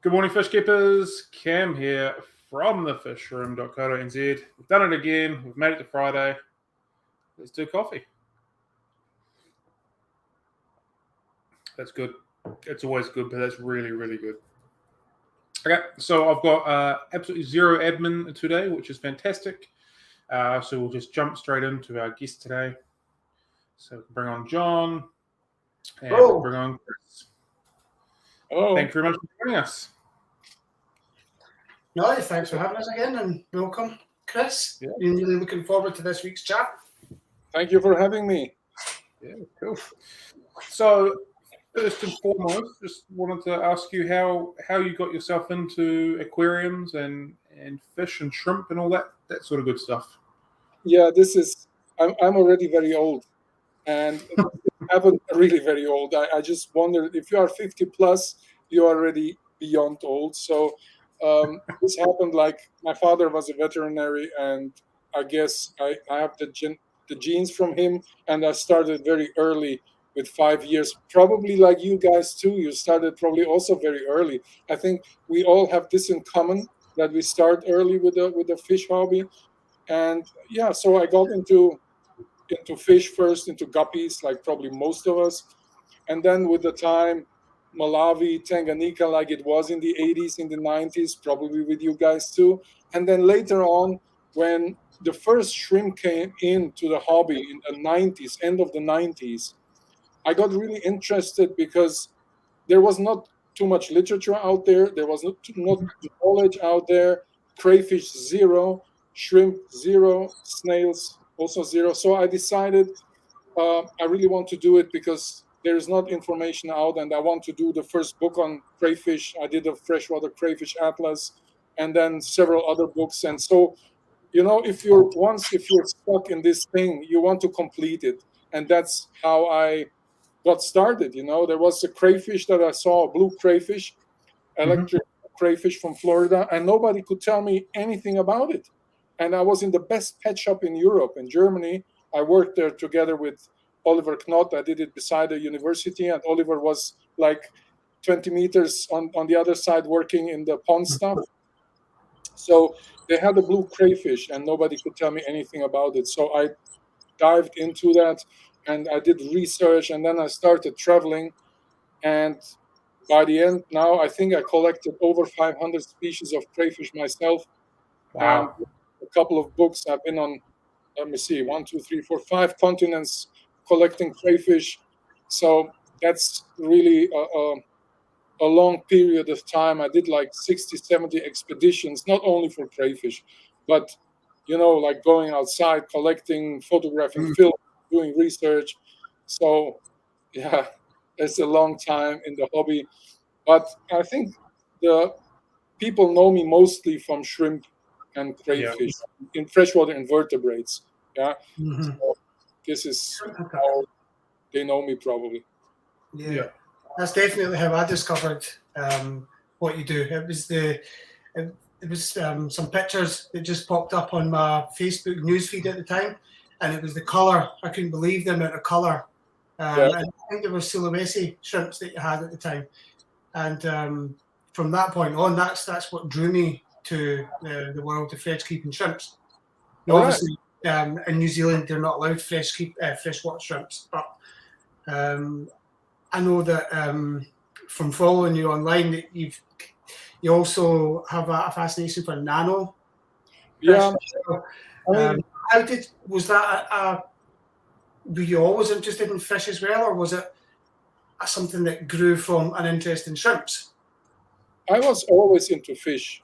Good morning, fish keepers. Cam here from thefishroom.co.nz. We've done it again. We've made it to Friday. Let's do coffee. That's good. It's always good, but that's really, really good. Okay, so I've got absolutely zero admin today, which is fantastic. So we'll just jump straight into our guest today. So we can bring on John and we'll bring on Chris. Hello. Thank you very much for joining us. No, thanks for having us again, and welcome, Chris. Yeah. I'm really looking forward to this week's chat. Thank you for having me. Yeah, cool. So first and foremost, just wanted to ask you how you got yourself into aquariums and fish and shrimp and all that sort of good stuff. Yeah, I'm already very old, and I'm really very old. I just wondered if you are 50 plus, you're already beyond old. So this happened like my father was a veterinary, and I guess I have the genes from him, and I started very early with 5 years, probably like you guys too. You started probably also very early. I think we all have this in common, that we start early with the fish hobby. And yeah, so I got into fish first, into guppies, like probably most of us. And then with the time, Malawi, Tanganyika, like it was in the 80s, in the 90s, probably with you guys too. And then later on, when the first shrimp came into the hobby in the 90s, end of the 90s, I got really interested because there was not too much literature out there. There was not knowledge out there. Crayfish, zero. Shrimp, zero. Snails, also zero. So I decided I really want to do it because there is not information out, and I want to do the first book on crayfish. I did a freshwater crayfish atlas, and then several other books. And so, if you're stuck in this thing, you want to complete it. And that's how I got started. There was a crayfish that I saw, a blue crayfish, electric crayfish from Florida, and nobody could tell me anything about it. And I was in the best pet shop in Europe, in Germany. I worked there together with Oliver Knott. I did it beside the university, and Oliver was like 20 meters on the other side working in the pond stuff. So they had a blue crayfish, and nobody could tell me anything about it. So I dived into that, and I did research, and then I started traveling. And by the end, now I think I collected over 500 species of crayfish myself. Wow. And a couple of books. I've been on, let me see, 1, 2, 3, 4, 5 continents collecting crayfish. So that's really a long period of time. I did like 60, 70 expeditions, not only for crayfish, but, like going outside, collecting, photographing, film, doing research. So, yeah, it's a long time in the hobby. But I think the people know me mostly from shrimp and crayfish in freshwater invertebrates. Yeah. So this is how they know me probably. Yeah. That's definitely how I discovered what you do. It was some pictures that just popped up on my Facebook newsfeed at the time, and it was the colour. I couldn't believe the amount of colour. And I think there were Sulawesi shrimps that you had at the time. And from that point on, that's what drew me to the world of fresh-keeping shrimps. Now, obviously, in New Zealand, they're not allowed freshwater shrimps, but I know that from following you online that you also have a fascination for nano. Yeah. Were you always interested in fish as well, or was it something that grew from an interest in shrimps? I was always into fish,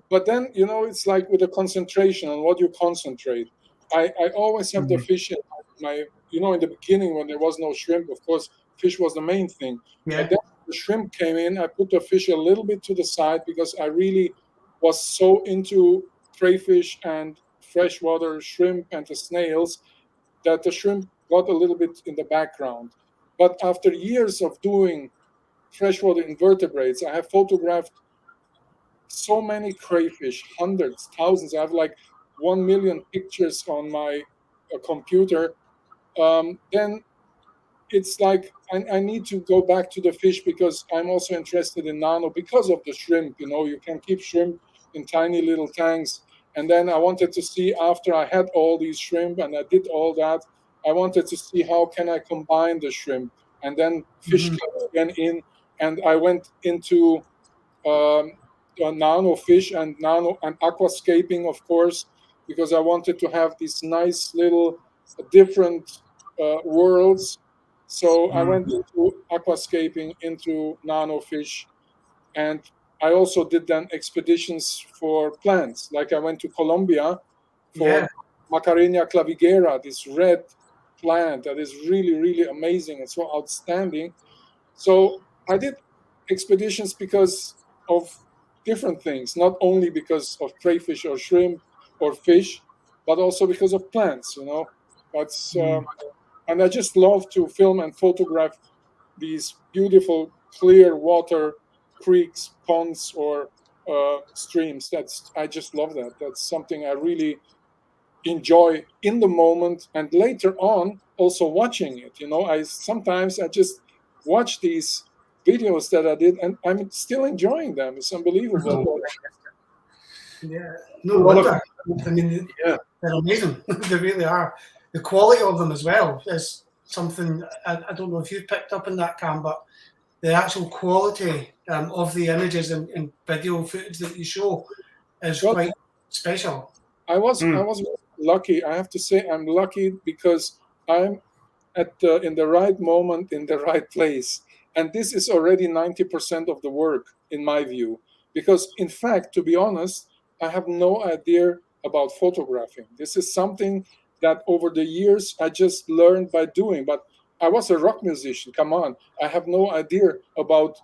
but then it's like with the concentration on what you concentrate. I always have the fish in my in the beginning when there was no shrimp. Of course, fish was the main thing. Yeah. But then the shrimp came in. I put the fish a little bit to the side because I really was so into crayfish and freshwater shrimp and the snails that the shrimp got a little bit in the background. But after years of doing freshwater invertebrates, I have photographed so many crayfish, hundreds, thousands. I have like 1 million pictures on my computer. Then it's like I need to go back to the fish because I'm also interested in nano because of the shrimp. You can keep shrimp in tiny little tanks. And then I wanted to see, after I had all these shrimp and I did all that, I wanted to see how can I combine the shrimp. And then fish came again in, and I went into nano fish and nano and aquascaping, of course, because I wanted to have these nice little different worlds. So I went into aquascaping, into nano fish, and I also did then expeditions for plants. Like I went to Colombia Yeah. for Macarenia clavigera, this red plant that is really, really amazing and so outstanding. So I did expeditions because of different things, not only because of crayfish or shrimp or fish, but also because of plants. That's and I just love to film and photograph these beautiful clear water creeks, ponds, or streams. I just love that. That's something I really enjoy in the moment, and later on also watching it. I just watch these videos that I did, and I'm still enjoying them. It's unbelievable. Yeah, no wonder. I mean, they're amazing. They really are. The quality of them as well is something I don't know if you've picked up in that, Cam, but the actual quality of the images and video footage that you show is quite special. I was lucky. I have to say I'm lucky because I'm in the right moment in the right place, and this is already 90% of the work in my view. Because in fact, to be honest, I have no idea about photographing. This is something that over the years I just learned by doing. But I was a rock musician. Come on, I have no idea about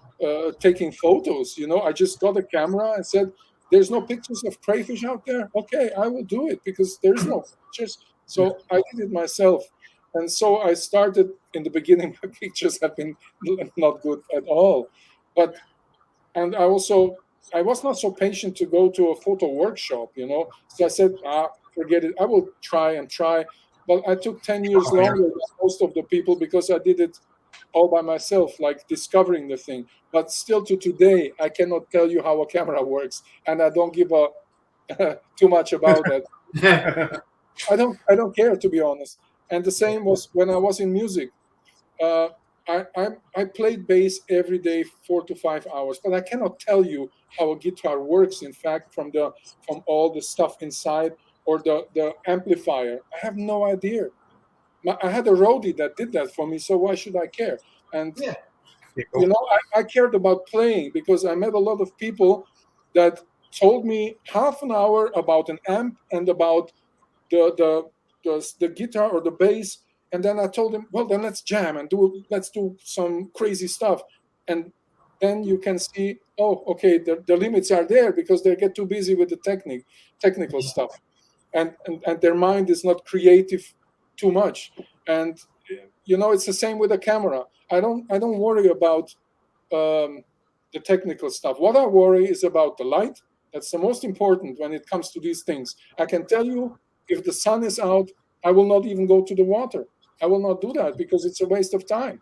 taking photos. I just got a camera and said, there's no pictures of crayfish out there. Okay, I will do it because there's no pictures. So I did it myself. And so I started in the beginning. My pictures have been not good at all. And I was not so patient to go to a photo workshop, So I said, forget it. I will try and try. But I took 10 years longer than most of the people because I did it all by myself, like discovering the thing. But still to today, I cannot tell you how a camera works, and I don't give a too much about that. I don't care, to be honest. And the same was when I was in music. I played bass every day 4 to 5 hours, but I cannot tell you how a guitar works. In fact, from all the stuff inside or the amplifier, I have no idea. I had a roadie that did that for me, so why should I care? And I cared about playing because I met a lot of people that told me half an hour about an amp and about the guitar or the bass, and then I told him, well, then let's jam and let's do some crazy stuff. And then you can see, oh, okay, the limits are there because they get too busy with the technical stuff, and their mind is not creative too much. And it's the same with a camera. I don't worry about the technical stuff. What I worry is about the light. That's the most important when it comes to these things. I can tell you, if the sun is out, I will not even go to the water. I will not do that because it's a waste of time.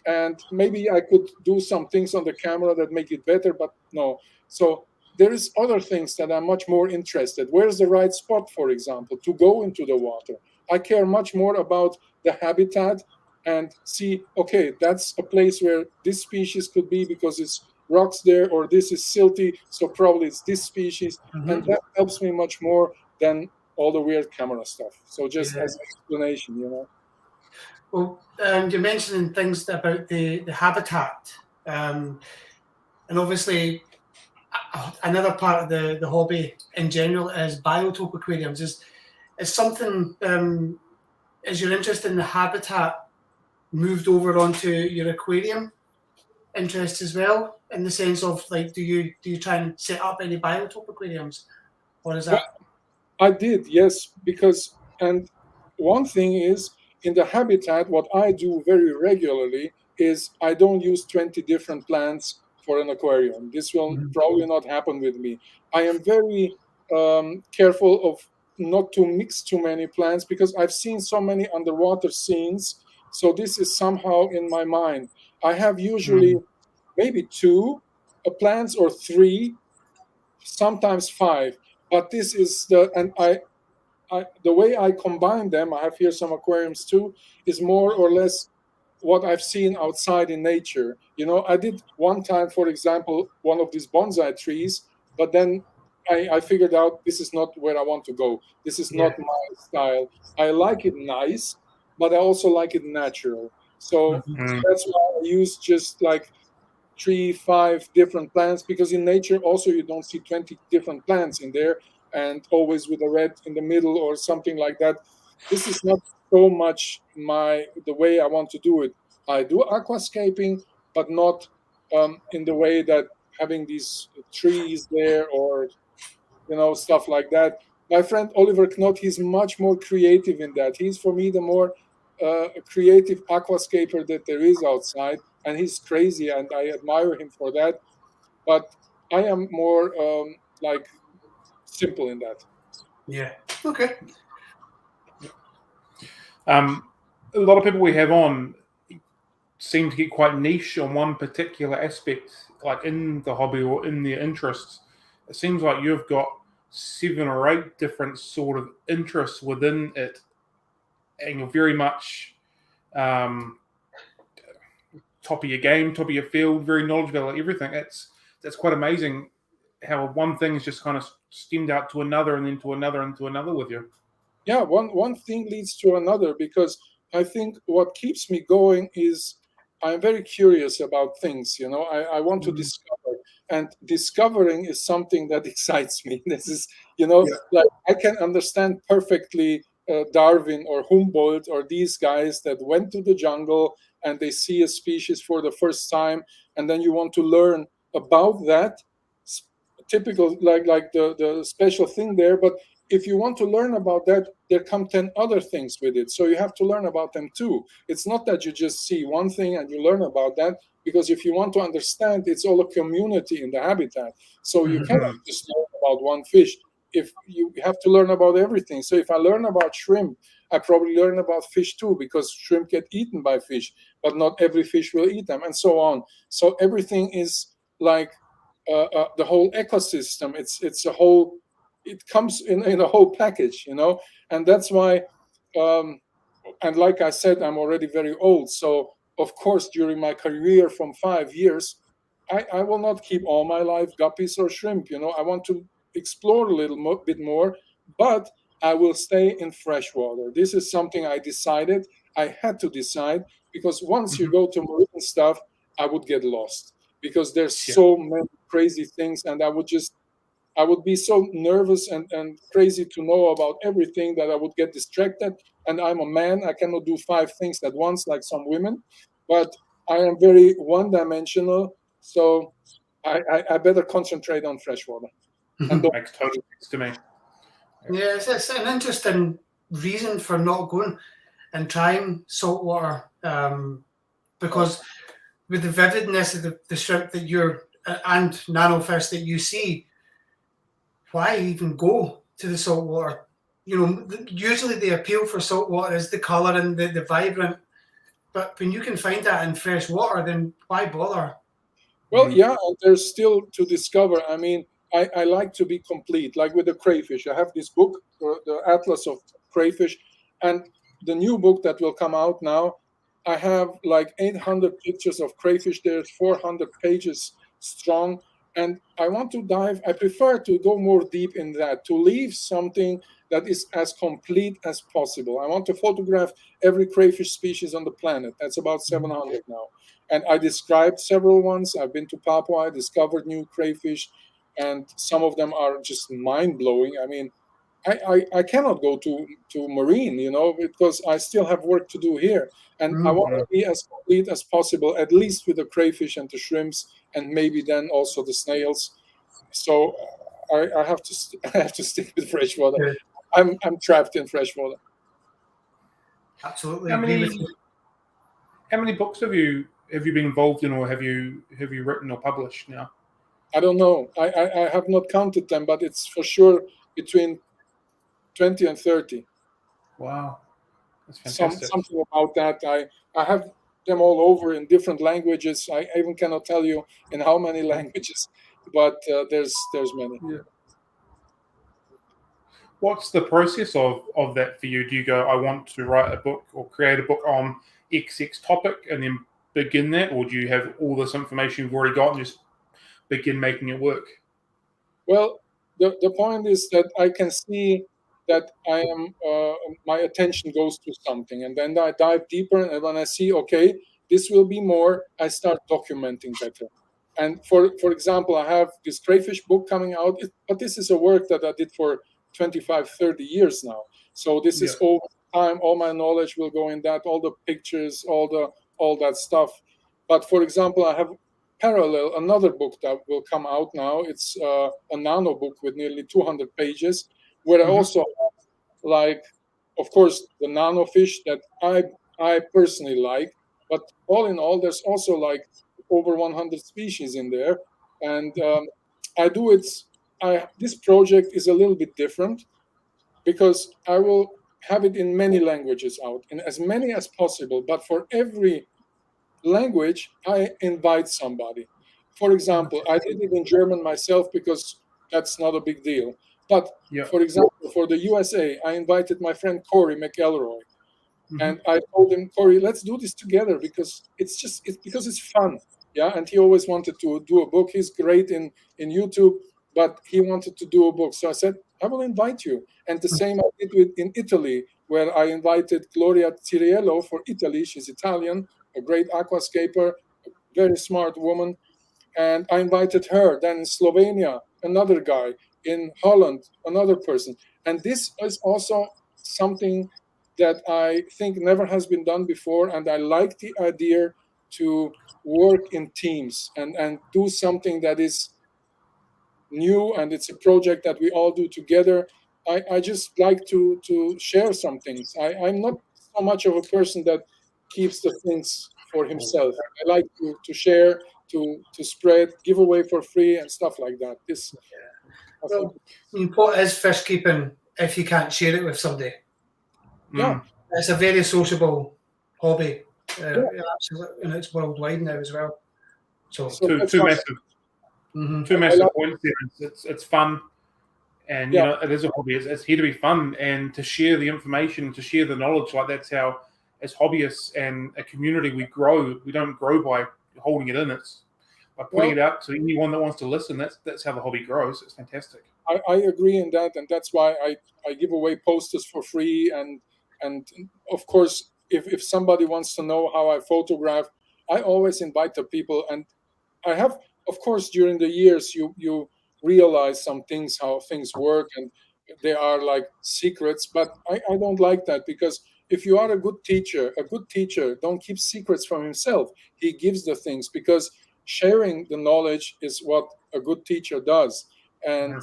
And maybe I could do some things on the camera that make it better, but no. So there is other things that I'm much more interested. Where's the right spot, for example, to go into the water? I care much more about the habitat and see, okay, that's a place where this species could be because it's rocks there, or this is silty, so probably it's this species. And that helps me much more than all the weird camera stuff. So just as an explanation, Well, you're mentioning things about the habitat, and obviously another part of the hobby in general is biotope aquariums. Is something, is your interest in the habitat moved over onto your aquarium interest as well, in the sense of, like, do you try and set up any biotope aquariums, or is that? I did, yes, because, and one thing is, in the habitat, what I do very regularly is I don't use 20 different plants for an aquarium. This will probably not happen with me. I am very careful of not to mix too many plants because I've seen so many underwater scenes. So this is somehow in my mind. I have usually maybe 2 plants or 3, sometimes 5. But this is the way I combine them, I have here some aquariums too, is more or less what I've seen outside in nature. I did one time, for example, one of these bonsai trees, but then I figured out this is not where I want to go. This is not my style. I like it nice, but I also like it natural. So that's why I use just like 3, 5 different plants, because in nature also you don't see 20 different plants in there and always with a red in the middle or something like that. This is not so much the way I want to do it. I do aquascaping, but not in the way that having these trees there or stuff like that. My friend Oliver Knott, he's much more creative in that. He's, for me, the more creative aquascaper that there is outside, and he's crazy, and I admire him for that. But I am more like simple in that. Yeah. Okay. A lot of people we have on seem to get quite niche on one particular aspect, like in the hobby or in their interests. It seems like you've got 7 or 8 different sort of interests within it, and you're very much top of your game, top of your field, very knowledgeable about everything. That's quite amazing how one thing is just kind of stemmed out to another and then to another and to another with you. Yeah, one thing leads to another, because I think what keeps me going is I'm very curious about things. I want to discover, and discovering is something that excites me. This is, like I can understand perfectly Darwin or Humboldt or these guys that went to the jungle and they see a species for the first time, and then you want to learn about that. Typical, like the special thing there, but if you want to learn about that, there come 10 other things with it. So you have to learn about them too. It's not that you just see one thing and you learn about that, because if you want to understand, it's all a community in the habitat. So you cannot just learn about one fish. If you have to learn about everything. So if I learn about shrimp, I probably learn about fish too, because shrimp get eaten by fish, but not every fish will eat them, and so on. So everything is like the whole ecosystem. It's a whole, it comes in a whole package, and that's why and like I said, I'm already very old, so of course during my career from 5 years, I will not keep all my life guppies or shrimp. I want to explore a little bit more, but I will stay in freshwater. This is something I decided. I had to decide, because once you go to marine stuff, I would get lost, because there's so many crazy things, and I would be so nervous and crazy to know about everything that I would get distracted. And I'm a man. I cannot do 5 things at once like some women, but I am very one-dimensional. So I better concentrate on freshwater. Makes total sense to me. Yeah, it's an interesting reason for not going and trying saltwater, because with the vividness of the shrimp that and nanofish that you see, why even go to the saltwater? Usually the appeal for saltwater is the colour and the vibrant, but when you can find that in fresh water, then why bother? Well, yeah, there's still to discover. I mean, I like to be complete, like with the crayfish. I have this book, the Atlas of Crayfish, and the new book that will come out now, I have like 800 pictures of crayfish. There's 400 pages strong, and I want to I prefer to go more deep in that, to leave something that is as complete as possible. I want to photograph every crayfish species on the planet. That's about 700 now. And I described several ones. I've been to Papua, I discovered new crayfish, and some of them are just mind-blowing. I mean, I cannot go to marine, because I still have work to do here. And I want to be as complete as possible, at least with the crayfish and the shrimps, and maybe then also the snails. So I have to stick with freshwater. Yeah. I'm trapped in freshwater. Absolutely. How many books have you been involved in, or have you written or published now? I don't know. I have not counted them, but it's for sure between 20 and 30. Wow. That's fantastic. something about that. I have them all over in different languages. I even cannot tell you in how many languages, but there's many. Yeah. What's the process of that for you? Do you go, I want to write a book or create a book on XX topic and then begin that, or do you have all this information you've already got and just begin making it work? Well, the point is that I can see that I am my attention goes to something, and then I dive deeper, and when I see, okay, this will be more, I start documenting better. And for example, I have this crayfish book coming out, but this is a work that I did for 25, 30 years now. So this is over time, all my knowledge will go in that, all the pictures, all that stuff. But for example, I have parallel another book that will come out now. It's a nano book with nearly 200 pages, where I also have, like, of course, the nano fish that I personally like, but all in all, there's also like over 100 species in there, and I do it. This project is a little bit different because I will have it in many languages out, in as many as possible. But for every language, I invite somebody. For example, I did it in German myself because that's not a big deal. But for example, for the USA, I invited my friend Cory McElroy. And I told him, Cory, let's do this together because it's because it's fun. Yeah. And he always wanted to do a book. He's great in YouTube, but he wanted to do a book. So I said, I will invite you. And the same I did in Italy, where I invited Gloria Tiriello for Italy. She's Italian, a great aquascaper, a very smart woman. And I invited her. Then in Slovenia, another guy. In Holland, another person. And this is also something that I think never has been done before. And I like the idea to work in teams and do something that is new, and it's a project that we all do together. I just like to share some things. I'm not so much of a person that keeps the things for himself. I like to share, to spread, give away for free and stuff like that. Well, what is fish keeping if you can't share it with somebody? Yeah, it's a very sociable hobby, and it's worldwide now as well. So two massive points there. It's fun, and you know, it is a hobby. It's here to be fun and to share the information, to share the knowledge. Like, that's how, as hobbyists and a community, we grow. We don't grow by holding it in. It's by putting it out to anyone that wants to listen. That's how the hobby grows. It's fantastic. I agree in that, and that's why I give away posters for free. And of course, if somebody wants to know how I photograph, I always invite the people. And I have, of course, during the years, you realize some things, how things work, and they are like secrets. But I don't like that, because if you are a good teacher don't keep secrets from himself. He gives the things, because sharing the knowledge is what a good teacher does. And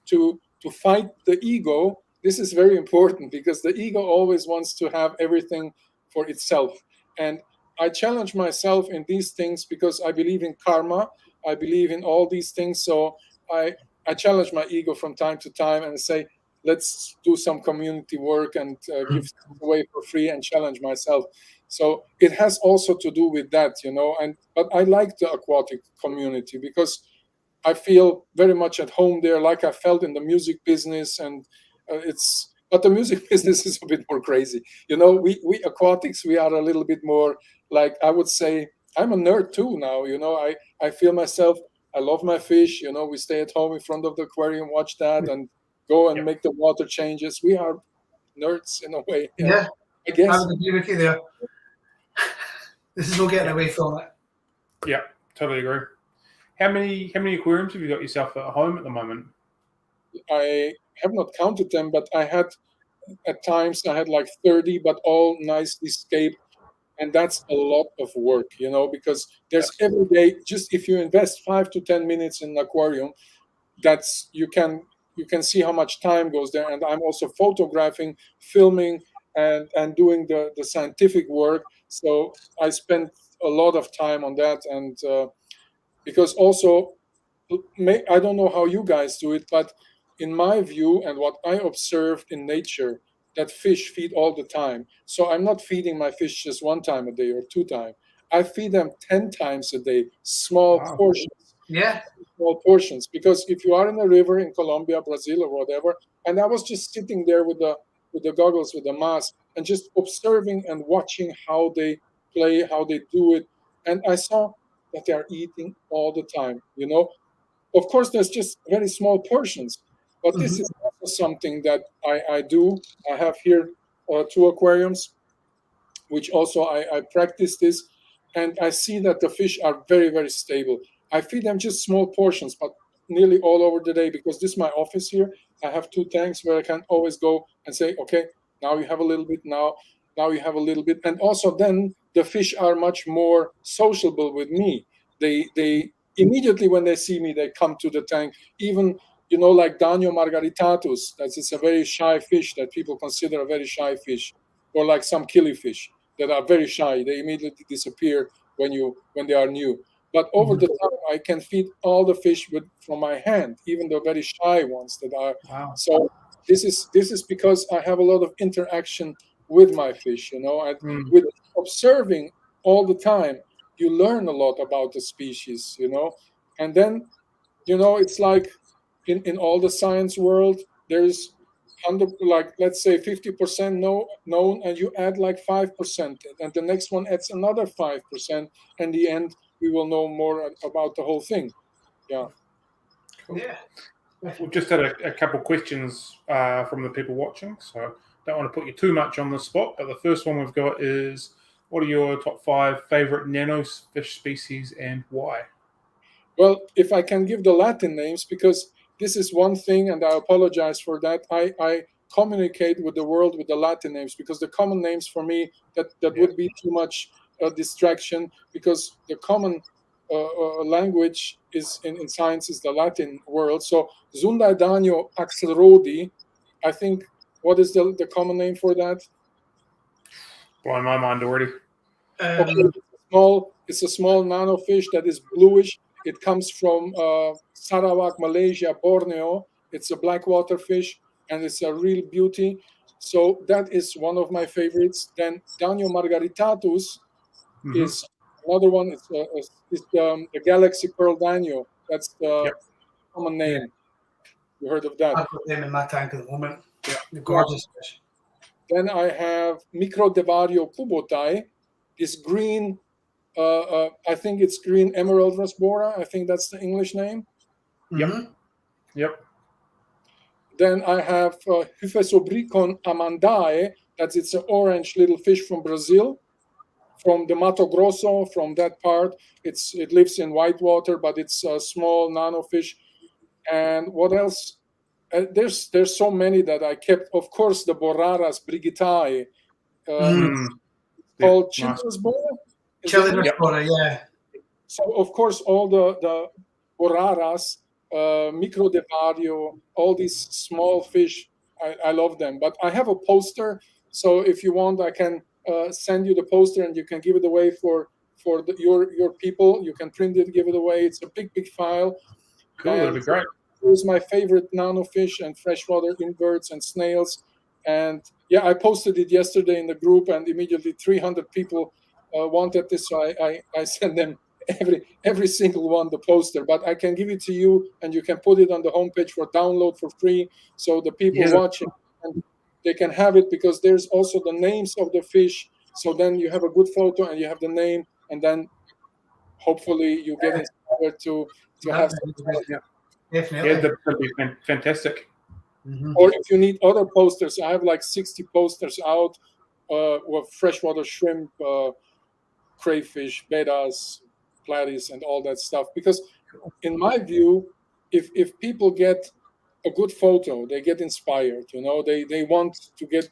to fight the ego, this is very important, because the ego always wants to have everything for itself. And I challenge myself in these things because I believe in karma. I believe in all these things. So I challenge my ego from time to time and say, let's do some community work and give away for free and challenge myself. So it has also to do with that, you know. But I like the aquatic community because I feel very much at home there, like I felt in the music business. And but the music business is a bit more crazy. You know, we aquatics, we are a little bit more, like, I would say, I'm a nerd too now. You know, I feel myself, I love my fish. You know, we stay at home in front of the aquarium, watch that, and go and make the water changes. We are nerds in a way. Yeah, I guess. I would agree with you there. This is no getting away from it. Yeah, totally agree. How many aquariums have you got yourself at home at the moment? I have not counted them, but at times I had like 30, but all nicely scaped. And that's a lot of work, you know, because there's every day, just if you invest 5 to 10 minutes in an aquarium, that's you can see how much time goes there. And I'm also photographing, filming, and doing the scientific work. So I spend a lot of time on that. And because also, I don't know how you guys do it, but in my view and what I observed in nature, that fish feed all the time. So I'm not feeding my fish just 1 time a day or 2 times. I feed them 10 times a day, small portions. Yeah. Small portions. Because if you are in a river in Colombia, Brazil, or whatever, and I was just sitting there with the goggles, with the mask, and just observing and watching how they play, how they do it. And I saw that they are eating all the time, you know. Of course, there's just very small portions, but this is also something that I do. I have here 2 aquariums, which also I practice this, and I see that the fish are very, very stable. I feed them just small portions, but nearly all over the day, because this is my office here. I have 2 tanks where I can always go and say, okay, now you have a little bit, now you have a little bit. And also then the fish are much more sociable with me. They immediately when they see me, they come to the tank. Even, you know, like Danio margaritatus, that's a very shy fish that people consider a very shy fish, or like some killifish that are very shy. They immediately disappear when they are new. But over the time, I can feed all the fish from my hand, even the very shy ones that are. Wow. So this is because I have a lot of interaction with my fish, you know, and with observing all the time, you learn a lot about the species, you know. And then, you know, it's like in all the science world, there's 100, like, let's say 50% known, and you add like 5%, and the next one adds another 5%, and in the end we will know more about the whole thing. Yeah. Cool. Yeah. We've just had a couple questions from the people watching, so don't want to put you too much on the spot, but the first one we've got is, what are your top 5 favorite nano fish species and why? Well, if I can give the Latin names, because this is one thing, and I apologize for that, I communicate with the world with the Latin names, because the common names for me, that would be too much distraction, because the common language is in science is the Latin world. So Zundaidanio axelrodi, I think, what is the common name for that? Blowing my mind already. Okay, it's a small nano fish that is bluish. It comes from Sarawak, Malaysia, Borneo. It's a blackwater fish, and it's a real beauty. So that is one of my favorites. Then Danio margaritatus is another one. It's the Galaxy Pearl Danio. That's the common name. Yeah. You heard of that? I've got them in my tank at the moment. Yeah. The gorgeous fish. Then I have Microdevario kubotai, this green, I think it's green emerald rasbora. I think that's the English name. Yep. Then I have Hyphesobricon amandae. It's an orange little fish from Brazil, from the Mato Grosso, from that part. It lives in whitewater, but it's a small nano fish. And what else? There's so many that I kept. Of course, the Boraras brigitae. It's called Childresbora. Childresbora, yeah. So of course, all the Boraras, Microdevario, all these small fish, I love them. But I have a poster, so if you want, I can send you the poster, and you can give it away for your people. You can print it, give it away. It's a big file. Cool, that'd be great. It was my favorite nano fish and freshwater inverts and snails. And yeah, I posted it yesterday in the group, and immediately 300 people wanted this, so I sent them every single one the poster. But I can give it to you, and you can put it on the homepage for download for free, so the people watching, and they can have it, because there's also the names of the fish. So then you have a good photo, and you have the name, and then hopefully you get inspired to have some. Definitely. Yeah, that'd be fantastic. Or if you need other posters, I have like 60 posters out with freshwater shrimp, crayfish, bettas, platies, and all that stuff. Because in my view, if people get a good photo, they get inspired, you know, they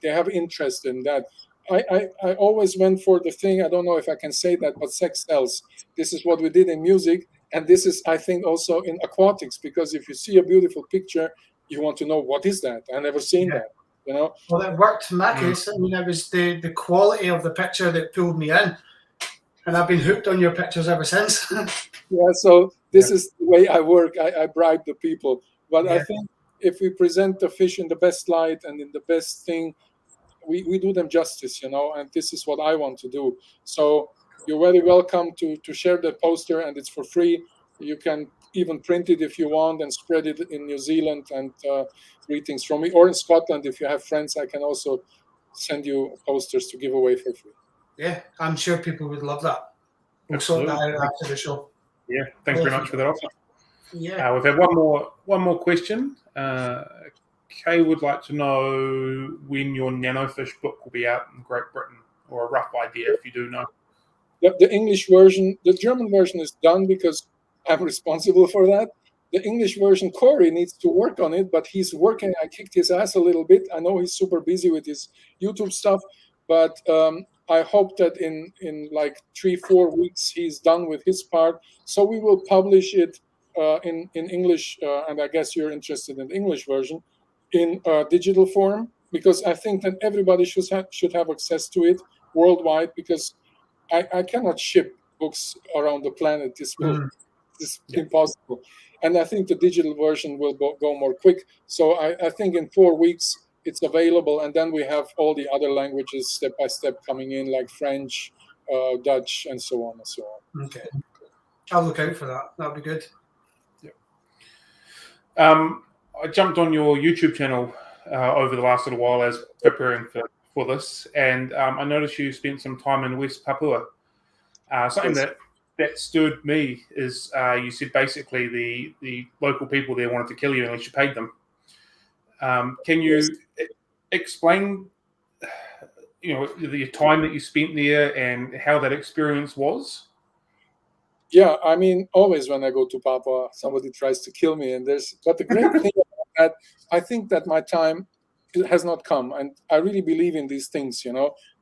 have interest in that. I always went for the thing, I don't know if I can say that, but sex sells. This is what we did in music, and this is, I think, also in aquatics, because if you see a beautiful picture, you want to know, what is that? I've never seen that, you know. Well, it worked in my case. I mean, it was the quality of the picture that pulled me in, and I've been hooked on your pictures ever since. Yeah, so this is the way I work. I bribe the people. But I think if we present the fish in the best light and in the best thing, we do them justice, and this is what I want to do. So you're very welcome to share the poster, and it's for free. You can even print it if you want and spread it in New Zealand and greetings from me, or in Scotland. If you have friends, I can also send you posters to give away for free. Yeah, I'm sure people would love that. We'll sort that out after the show. Yeah, thanks very much for that offer. Yeah. We've had one more question. Kay would like to know when your nanofish book will be out in Great Britain, or a rough idea if you do know. The English version, the German version is done because I'm responsible for that. The English version, Cory needs to work on it, but he's working. I kicked his ass a little bit. I know he's super busy with his YouTube stuff, but I hope that in like 3-4 weeks he's done with his part. So we will publish it in English, and I guess you're interested in the English version, in digital form, because I think that everybody should have access to it worldwide, because I cannot ship books around the planet. This is impossible. And I think the digital version will go more quick. So I think in 4 weeks it's available, and then we have all the other languages step by step coming in, like French, Dutch, and so on and so on. Okay, I'll look out for that. That'll be good. I jumped on your YouTube channel over the last little while as preparing for this, and I noticed you spent some time in West Papua. Something that stirred me is you said basically the local people there wanted to kill you unless you paid them. Can you explain, the time that you spent there and how that experience was? Yeah, I mean, always when I go to Papua, somebody tries to kill me, but the great thing about that, I think that my time has not come, and I really believe in these things,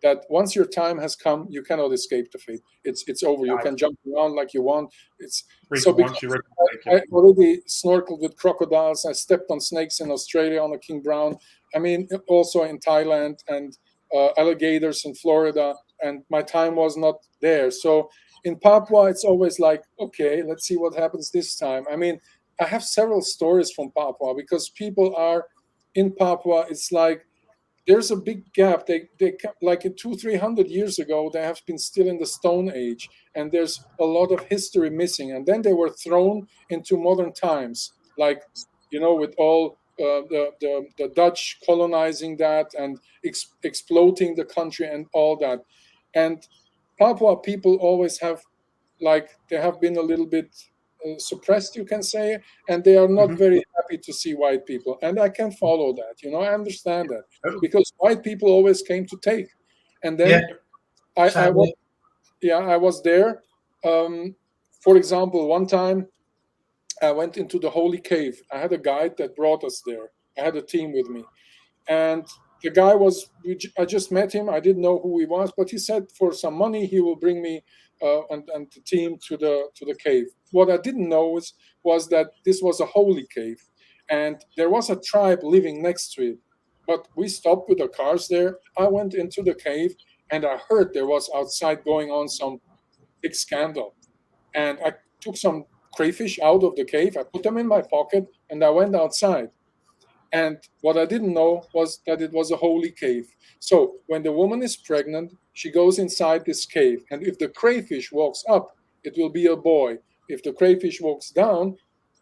that once your time has come, you cannot escape the fate. It's over. You can jump around like you want. I already snorkeled with crocodiles. I stepped on snakes in Australia on a king brown. I mean, also in Thailand, and alligators in Florida, and my time was not there. So in Papua, it's always like, okay, let's see what happens this time. I mean, I have several stories from Papua, because people are in Papua. It's like there's a big gap. They like 200-300 years ago, they have been still in the Stone Age, and there's a lot of history missing. And then they were thrown into modern times, like, with all the Dutch colonizing that and exploiting the country and all that. And Papua people always have, they have been a little bit suppressed, you can say, and they are not very happy to see white people. And I can follow that, I understand that, because white people always came to take. And then I was there. For example, one time I went into the Holy Cave. I had a guide that brought us there. I had a team with me, and the guy I just met him. I didn't know who he was, but he said for some money he will bring me and the team to the cave. What I didn't know was that this was a holy cave, and there was a tribe living next to it. But we stopped with the cars there. I went into the cave, and I heard there was outside going on some big scandal. And I took some crayfish out of the cave. I put them in my pocket, and I went outside. And what I didn't know was that it was a holy cave. So when the woman is pregnant, she goes inside this cave. And if the crayfish walks up, it will be a boy. If the crayfish walks down,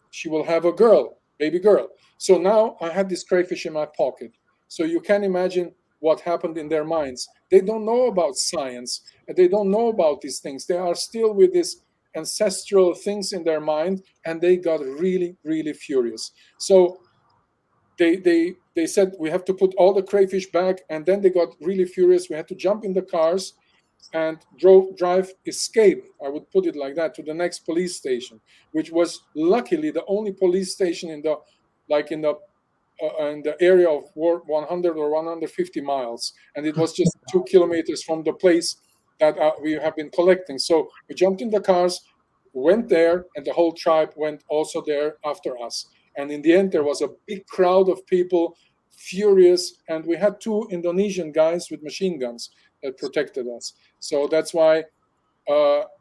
she will have a girl, baby girl. So now I had this crayfish in my pocket. So you can imagine what happened in their minds. They don't know about science. And they don't know about these things. They are still with these ancestral things in their mind. And they got really, really furious. So they said we have to put all the crayfish back, and then they got really furious. We had to jump in the cars and escape, I would put it like that, to the next police station, which was luckily the only police station in the area of 100 or 150 miles, and it was just 2 kilometers from the place that we have been collecting. So we jumped in the cars, went there, and the whole tribe went also there after us. And in the end, there was a big crowd of people, furious, and we had 2 Indonesian guys with machine guns that protected us. So that's why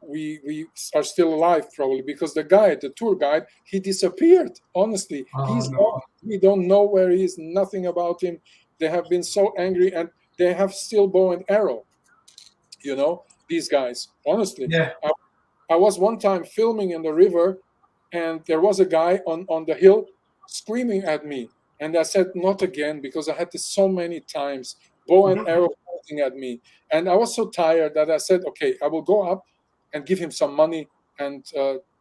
we are still alive, probably, because the tour guide, he disappeared. Honestly, we don't know where he is. Nothing about him. They have been so angry, and they have still bow and arrow. You know, these guys. Honestly, Yeah. I was one time filming in the river, and there was a guy on the hill screaming at me, and I said, "Not again," because I had this so many times, bow and arrow pointing at me, and I was so tired that I said, "Okay, I will go up and give him some money and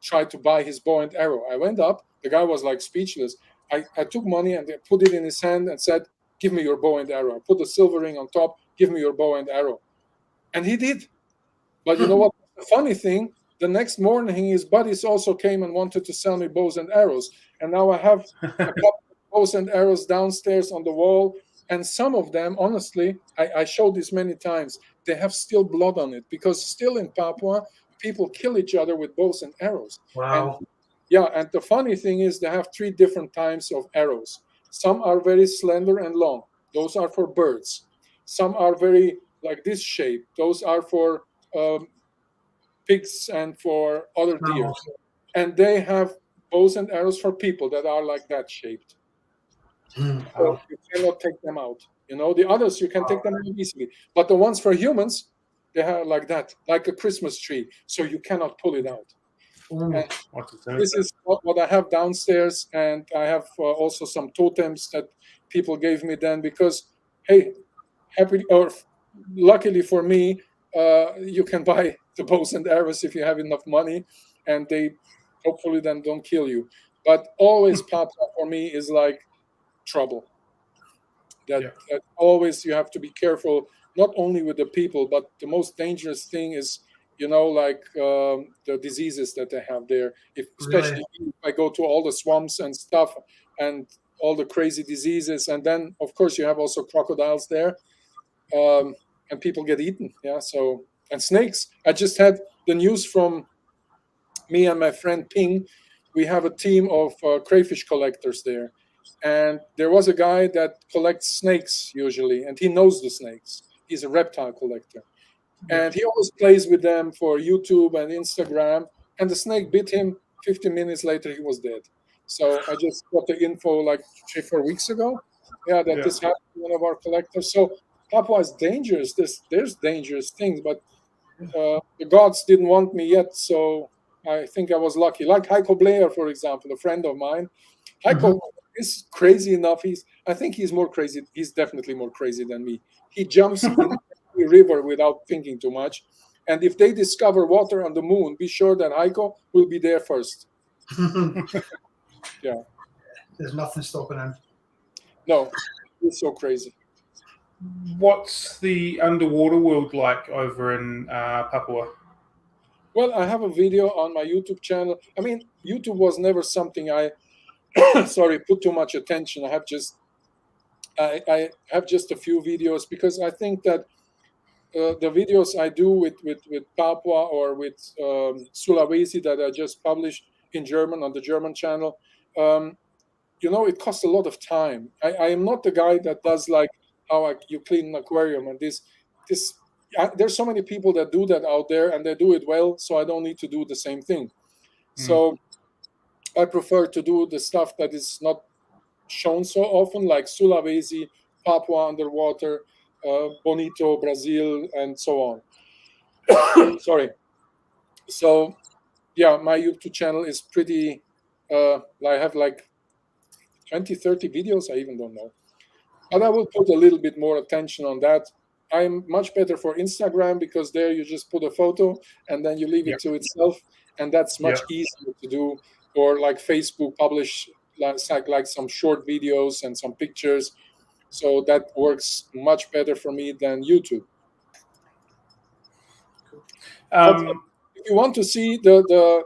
try to buy his bow and arrow." I went up. The guy was like speechless. I took money and I put it in his hand and said, "Give me your bow and arrow." I put the silver ring on top. "Give me your bow and arrow," and he did. But you know what? The funny thing, the next morning, his buddies also came and wanted to sell me bows and arrows. And now I have a couple of bows and arrows downstairs on the wall. And some of them, honestly, I showed this many times, they have still blood on it, because still in Papua, people kill each other with bows and arrows. Wow. And yeah, and the funny thing is they have 3 different types of arrows. Some are very slender and long. Those are for birds. Some are very like this shape. Those are for pigs and for other deer. Mammals. And they have bows and arrows for people that are like that shaped. So Wow. you cannot take them out. You know, the others you can take them out easily, but the ones for humans, they are like that, like a Christmas tree. So you cannot pull it out. Ooh. And this is what I have downstairs, and I have also some totems that people gave me then, because, hey, luckily for me, you can buy the bows and arrows if you have enough money, and they hopefully then don't kill you. But always Papua for me is like trouble. That always you have to be careful, not only with the people, but the most dangerous thing is, you know, like the diseases that they have there. Especially if I go to all the swamps and stuff and all the crazy diseases, and then of course you have also crocodiles there, and people get eaten. Yeah, so, and snakes. I just had the news from me and my friend Ping. We have a team of crayfish collectors there. And there was a guy that collects snakes usually, and he knows the snakes. He's a reptile collector. And he always plays with them for YouTube and Instagram. And the snake bit him. 15 minutes later, he was dead. So I just got the info like 3-4 weeks ago. Yeah, that this happened to one of our collectors. So Papua is dangerous. There's dangerous things, but the gods didn't want me yet. So I think I was lucky. Like Heiko Blair, for example, a friend of mine. Heiko is crazy enough. I think he's more crazy. He's definitely more crazy than me. He jumps in the river without thinking too much. And if they discover water on the moon, be sure that Heiko will be there first. Yeah. There's nothing stopping him. No, he's so crazy. What's the underwater world like over in Papua? Well, I have a video on my YouTube channel. I mean, YouTube was never something I put too much attention. I have just a few videos, because I think that the videos I do with Papua or with Sulawesi that I just published in German on the German channel, you know, it costs a lot of time. I am not the guy that does like how you clean an aquarium and this. There's so many people that do that out there, and they do it well, so I don't need to do the same thing. So I prefer to do the stuff that is not shown so often, like Sulawesi, Papua underwater, Bonito, Brazil, and so on. Sorry. So, yeah, my YouTube channel is pretty, I have like 20, 30 videos, I even don't know. But I will put a little bit more attention on that. I'm much better for Instagram, because there you just put a photo and then you leave it to itself, and that's much easier to do. Or like Facebook, publish like some short videos and some pictures. So that works much better for me than YouTube. If you want to see the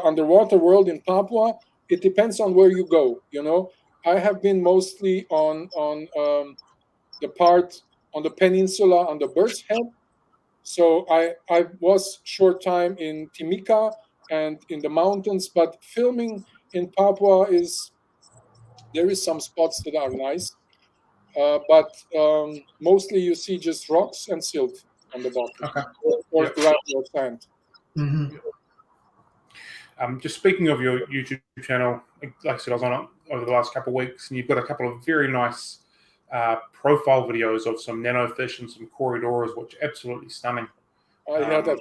underwater world in Papua, it depends on where you go. You know, I have been mostly on the part on the peninsula on the Bird's Head. So I was short time in Timika and in the mountains, but filming in Papua there is some spots that are nice, but mostly you see just rocks and silt on the bottom, or gravel or sand. Just speaking of your YouTube channel, like I said, I was on it over the last couple of weeks, and you've got a couple of very nice profile videos of some nanofish and some corridoras, which are absolutely stunning. I had that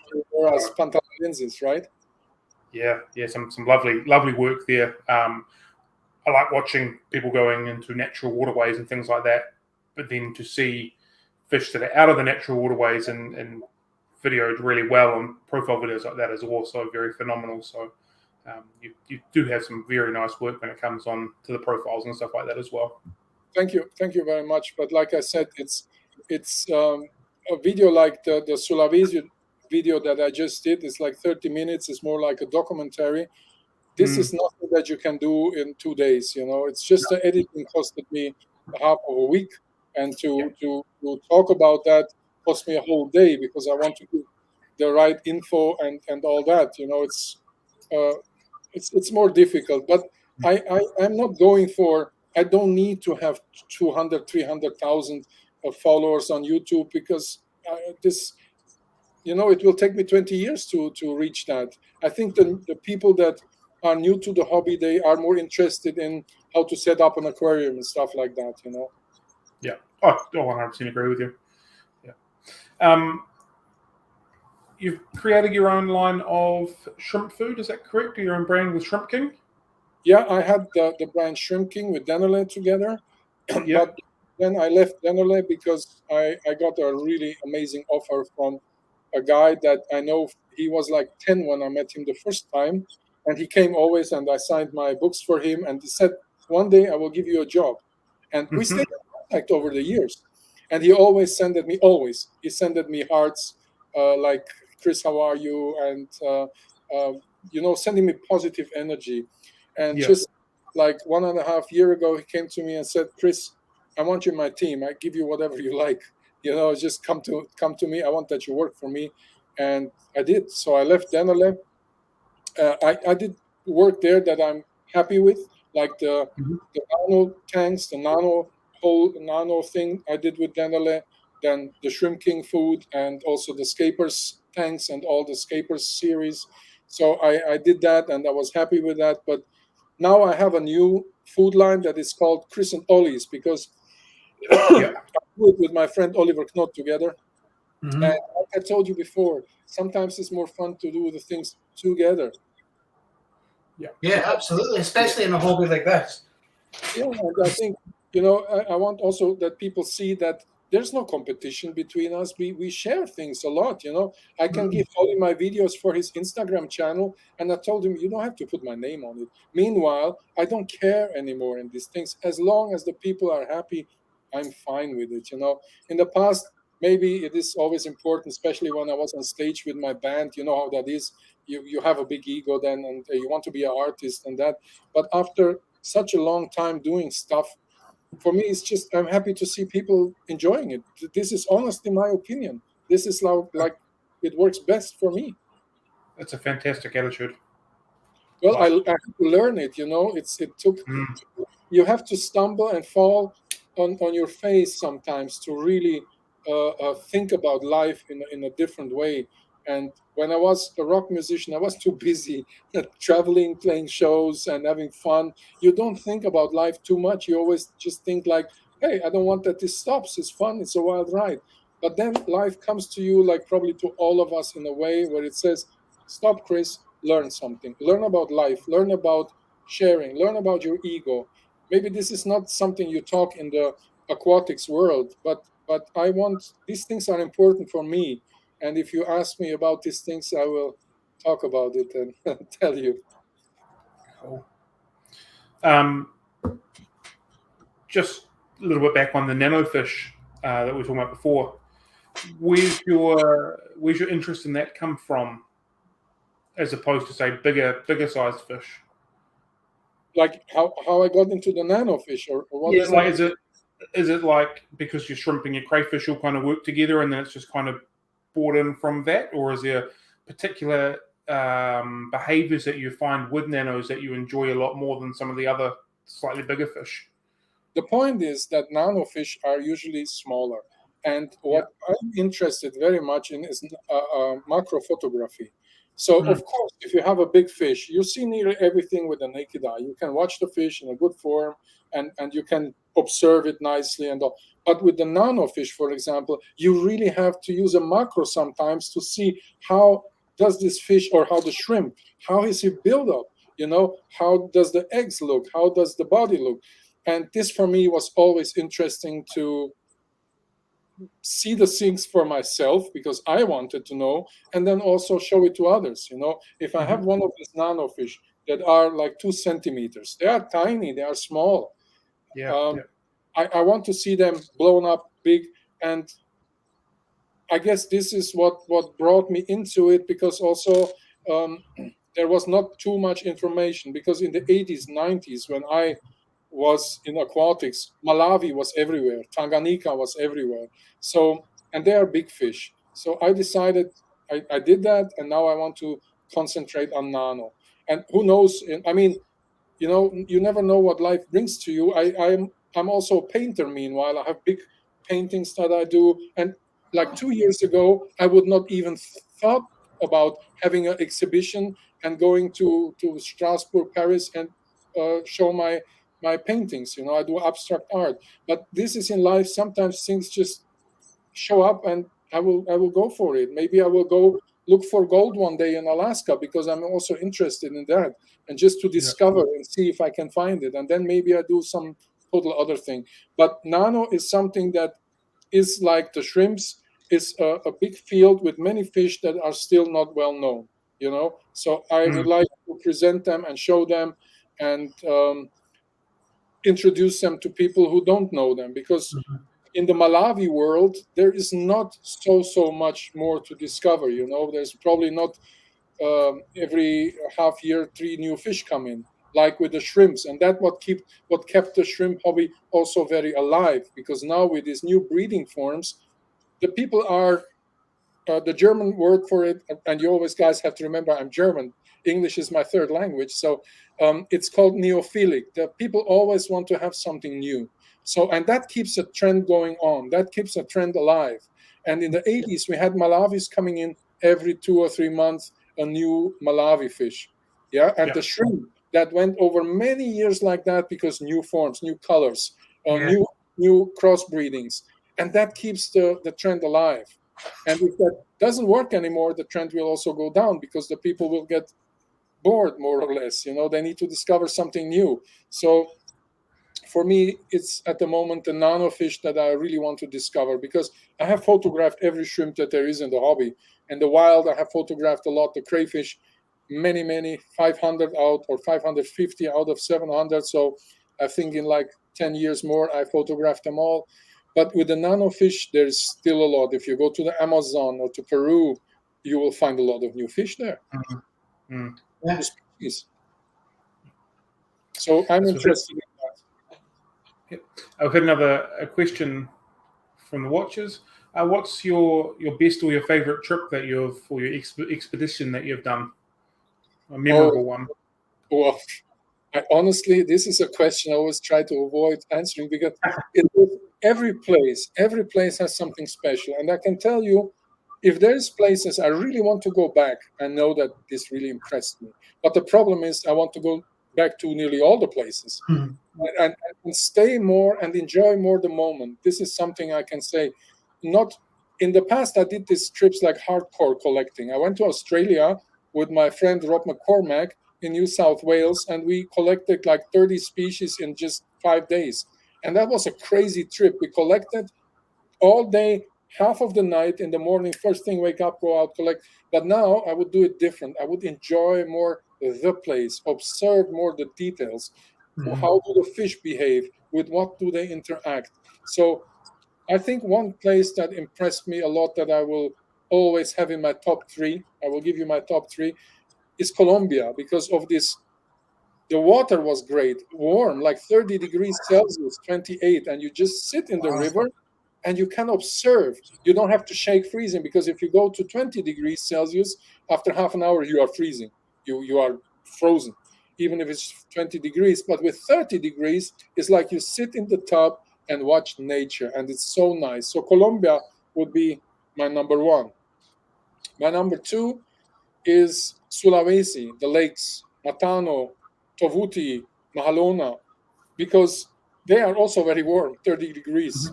as pantalensis, right? Yeah, some lovely work there. I like watching people going into natural waterways and things like that, but then to see fish that are out of the natural waterways and videoed really well, and profile videos like that is also very phenomenal. So you do have some very nice work when it comes on to the profiles and stuff like that as well. Thank you very much. But like I said, it's a video like the Sulawesi video that I just did. It's like 30 minutes. It's more like a documentary. This is nothing that you can do in 2 days. It's just the editing costed me half of a week, and to talk about that cost me a whole day, because I want to do the right info and all that. It's more difficult. But I'm not going for. I don't need to have 200, 300,000 followers on YouTube, because this. It will take me 20 years to reach that. I think the people that are new to the hobby, they are more interested in how to set up an aquarium and stuff like that. Yeah, I 100% agree with you. Yeah. You've created your own line of shrimp food, is that correct? Your own brand with Shrimp King? Yeah, I had the brand Shrimp King with Dennerle together. Yeah. But then I left Dennerle because I got a really amazing offer from a guy that I know. He was like 10 when I met him the first time, and he came always, and I signed my books for him, and he said, one day I will give you a job. And we stayed in contact over the years, and he always sent me hearts, like, Chris, how are you? And sending me positive energy. And just like 1.5 years ago, he came to me and said, Chris, I want you in my team. I give you whatever you like. Just come to me. I want that you work for me. And I did. So I left Dennerle. I did work there that I'm happy with, like the nano tanks, the whole nano thing I did with Dennerle, then the Shrimp King food, and also the Scapers tanks and all the Scapers series. So I did that, and I was happy with that. But now I have a new food line that is called Chris and Ollie's, because I do it with my friend Oliver Knott together. And like I told you before, sometimes it's more fun to do the things together. Yeah, absolutely, especially in a hobby like this. Yeah, and I think, I want also that people see that there's no competition between us. We share things a lot. I can give Ollie my videos for his Instagram channel, and I told him, you don't have to put my name on it. Meanwhile, I don't care anymore in these things. As long as the people are happy, I'm fine with it. In the past, maybe it is always important, especially when I was on stage with my band. You know how that is. You have a big ego then, and you want to be an artist and that. But after such a long time doing stuff, for me, it's just, I'm happy to see people enjoying it. This is honestly my opinion. This is like it works best for me. That's a fantastic attitude. Well, I had to learn it. It took. You have to stumble and fall on your face sometimes to really think about life in a different way. And when I was a rock musician, I was too busy traveling, playing shows, and having fun. You don't think about life too much. You always just think like, hey, I don't want that this stops. It's fun. It's a wild ride. But then life comes to you, like probably to all of us, in a way where it says, stop, Chris, learn something. Learn about life. Learn about sharing. Learn about your ego. Maybe this is not something you talk in the aquatics world, but I want, these things are important for me. And if you ask me about these things, I will talk about it and tell you. Cool. Just a little bit back on the nanofish that we were talking about before. Where's your interest in that come from, as opposed to, say, bigger sized fish? Like how I got into the nanofish, or what? Yeah, like is it like because your shrimp and your crayfish all kind of work together, and then it's just kind of brought in from that, or is there particular behaviors that you find with nanos that you enjoy a lot more than some of the other slightly bigger fish? The point is that nanofish are usually smaller, and what I'm interested very much in is macro photography. So of course, if you have a big fish, you see nearly everything with the naked eye. You can watch the fish in a good form, and you can observe it nicely and all. But with the nano fish, for example, you really have to use a macro sometimes to see how does this fish, or how the shrimp, how is he built up? How does the eggs look? How does the body look? And this for me was always interesting to see the things for myself, because I wanted to know, and then also show it to others. If I have one of these nano fish that are like 2 centimeters, they are tiny, they are small. I want to see them blown up big. And I guess this is what brought me into it, because also there was not too much information, because in the 80s, 90s, when I was in aquatics, Malawi was everywhere, Tanganyika was everywhere. So, and they are big fish. So I decided, I did that, and now I want to concentrate on nano. And who knows? I mean, you never know what life brings to you. I'm also a painter. Meanwhile, I have big paintings that I do, and like 2 years ago, I would not even thought about having an exhibition and going to Strasbourg, Paris, and show my paintings. I do abstract art. But this is in life. Sometimes things just show up, and I will go for it. Maybe I will go look for gold one day in Alaska, because I'm also interested in that, and just to discover and see if I can find it. And then maybe I do some total other thing. But nano is something that is like the shrimps, is a big field with many fish that are still not well known. So I would like to present them and show them, and introduce them to people who don't know them, because in the Malawi world, there is not so much more to discover. There's probably not every half year 3 new fish come in, like with the shrimps. And that what kept the shrimp hobby also very alive, because now with these new breeding forms, the people are the German word for it, and you always guys have to remember I'm German. English is my third language, so it's called neophilic. The people always want to have something new. So, and that keeps a trend going on. That keeps a trend alive. And in the 80s, we had Malawis coming in every 2 or 3 months, a new Malawi fish. And the shrimp that went over many years like that, because new forms, new colors, new crossbreedings, and that keeps the trend alive. And if that doesn't work anymore, the trend will also go down, because the people will get bored, more or less. They need to discover something new. So for me, it's at the moment the nano fish that I really want to discover, because I have photographed every shrimp that there is in the hobby. In the wild, I have photographed a lot, the crayfish, many 500 out, or 550 out of 700. So I think in like 10 years more, I photographed them all. But with the nano fish, there's still a lot. If you go to the Amazon or to Peru, you will find a lot of new fish there. So I'm interested in that. I've had a question from the watchers. What's your best or your favorite trip that or your expedition that you've done? A memorable one. Well, honestly, this is a question I always try to avoid answering, because every place has something special. And I can tell you, if there's places I really want to go back, I know that this really impressed me. But the problem is I want to go back to nearly all the places and stay more and enjoy more the moment. This is something I can say. Not in the past, I did these trips like hardcore collecting. I went to Australia with my friend Rob McCormack in New South Wales, and we collected like 30 species in just 5 days. And that was a crazy trip. We collected all day, half of the night, in the morning, first thing, wake up, go out, collect. But now I would do it different. I would enjoy more the place, observe more the details. How do the fish behave? With what do they interact? So I think one place that impressed me a lot, that I will always have in my top 3, I will give you my top 3, is Colombia, because of this. The water was great, warm, like 30 degrees Celsius, 28, and you just sit in the river and you can observe. You don't have to shake freezing, because if you go to 20 degrees Celsius, after half an hour, you are freezing. You are frozen, even if it's 20 degrees. But with 30 degrees, it's like you sit in the tub and watch nature, and it's so nice. So Colombia would be my number 1. My number 2 is Sulawesi, the lakes, Matano, Tovuti, Mahalona, because they are also very warm, 30 degrees.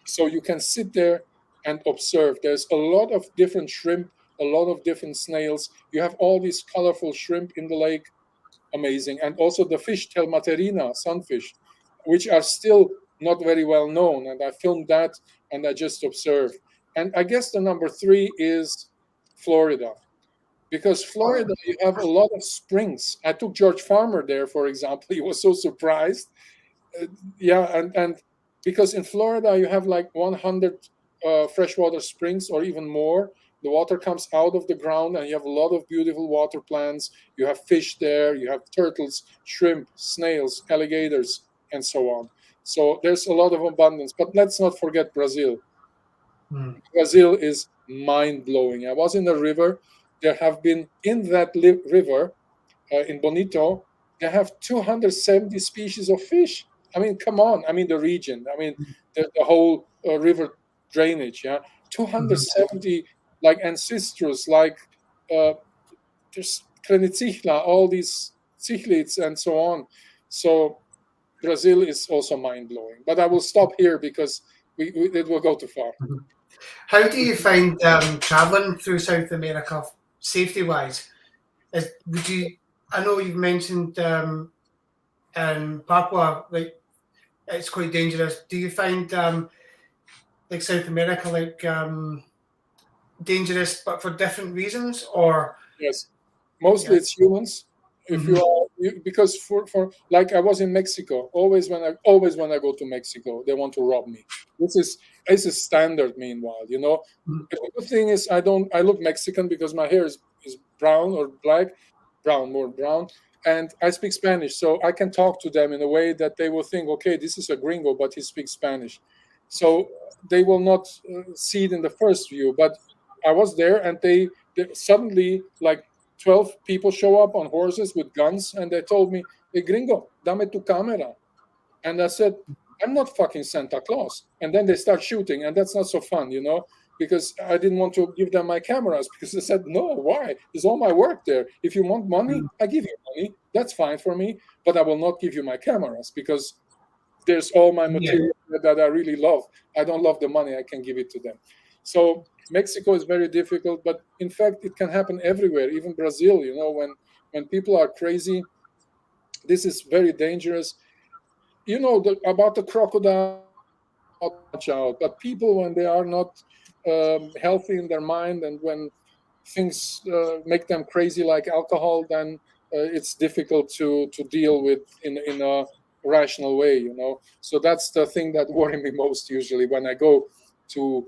So you can sit there and observe. There's a lot of different shrimp, a lot of different snails. You have all these colorful shrimp in the lake. Amazing. And also the fish, Telmaterina, sunfish, which are still not very well known. And I filmed that and I just observed. And I guess the number 3 is Florida. Because Florida, you have a lot of springs. I took George Farmer there, for example. He was so surprised. And because in Florida, you have like 100 freshwater springs or even more. The water comes out of the ground and you have a lot of beautiful water plants. You have fish there. You have turtles, shrimp, snails, alligators, and so on. So there's a lot of abundance. But let's not forget Brazil. Brazil is mind-blowing. I was in the river. There have been in that river in Bonito, they have 270 species of fish. I mean, come on. I mean, the region. I mean, the whole river drainage. 270 like ancestors, like there's Krenitzihla, all these cichlids and so on. So Brazil is also mind-blowing. But I will stop here because it will go too far. How do you find traveling through South America, safety-wise? I know you've mentioned in Papua, like it's quite dangerous. Do you find like South America like dangerous, but for different reasons, or? Yes, mostly it's humans. If because for like I was in Mexico, always when I go to Mexico, they want to rob me. This is standard. Meanwhile, the good thing is I look Mexican because my hair is brown or black, more brown, and I speak Spanish, so I can talk to them in a way that they will think, okay, this is a gringo, but he speaks Spanish, so they will not see it in the first view. But I was there, and they suddenly like 12 people show up on horses with guns, and they told me, hey, gringo, dame tu camera. And I said, I'm not fucking Santa Claus. And then they start shooting, and that's not so fun, because I didn't want to give them my cameras, because they said, no, why? There's all my work there. If you want money, I give you money. That's fine for me, but I will not give you my cameras, because there's all my material that I really love. I don't love the money. I can give it to them. So Mexico is very difficult, but in fact, it can happen everywhere, even Brazil, when people are crazy, this is very dangerous. About the crocodile, watch out. But people, when they are not healthy in their mind, and when things make them crazy like alcohol, then it's difficult to deal with in a rational way, So that's the thing that worries me most usually when I go to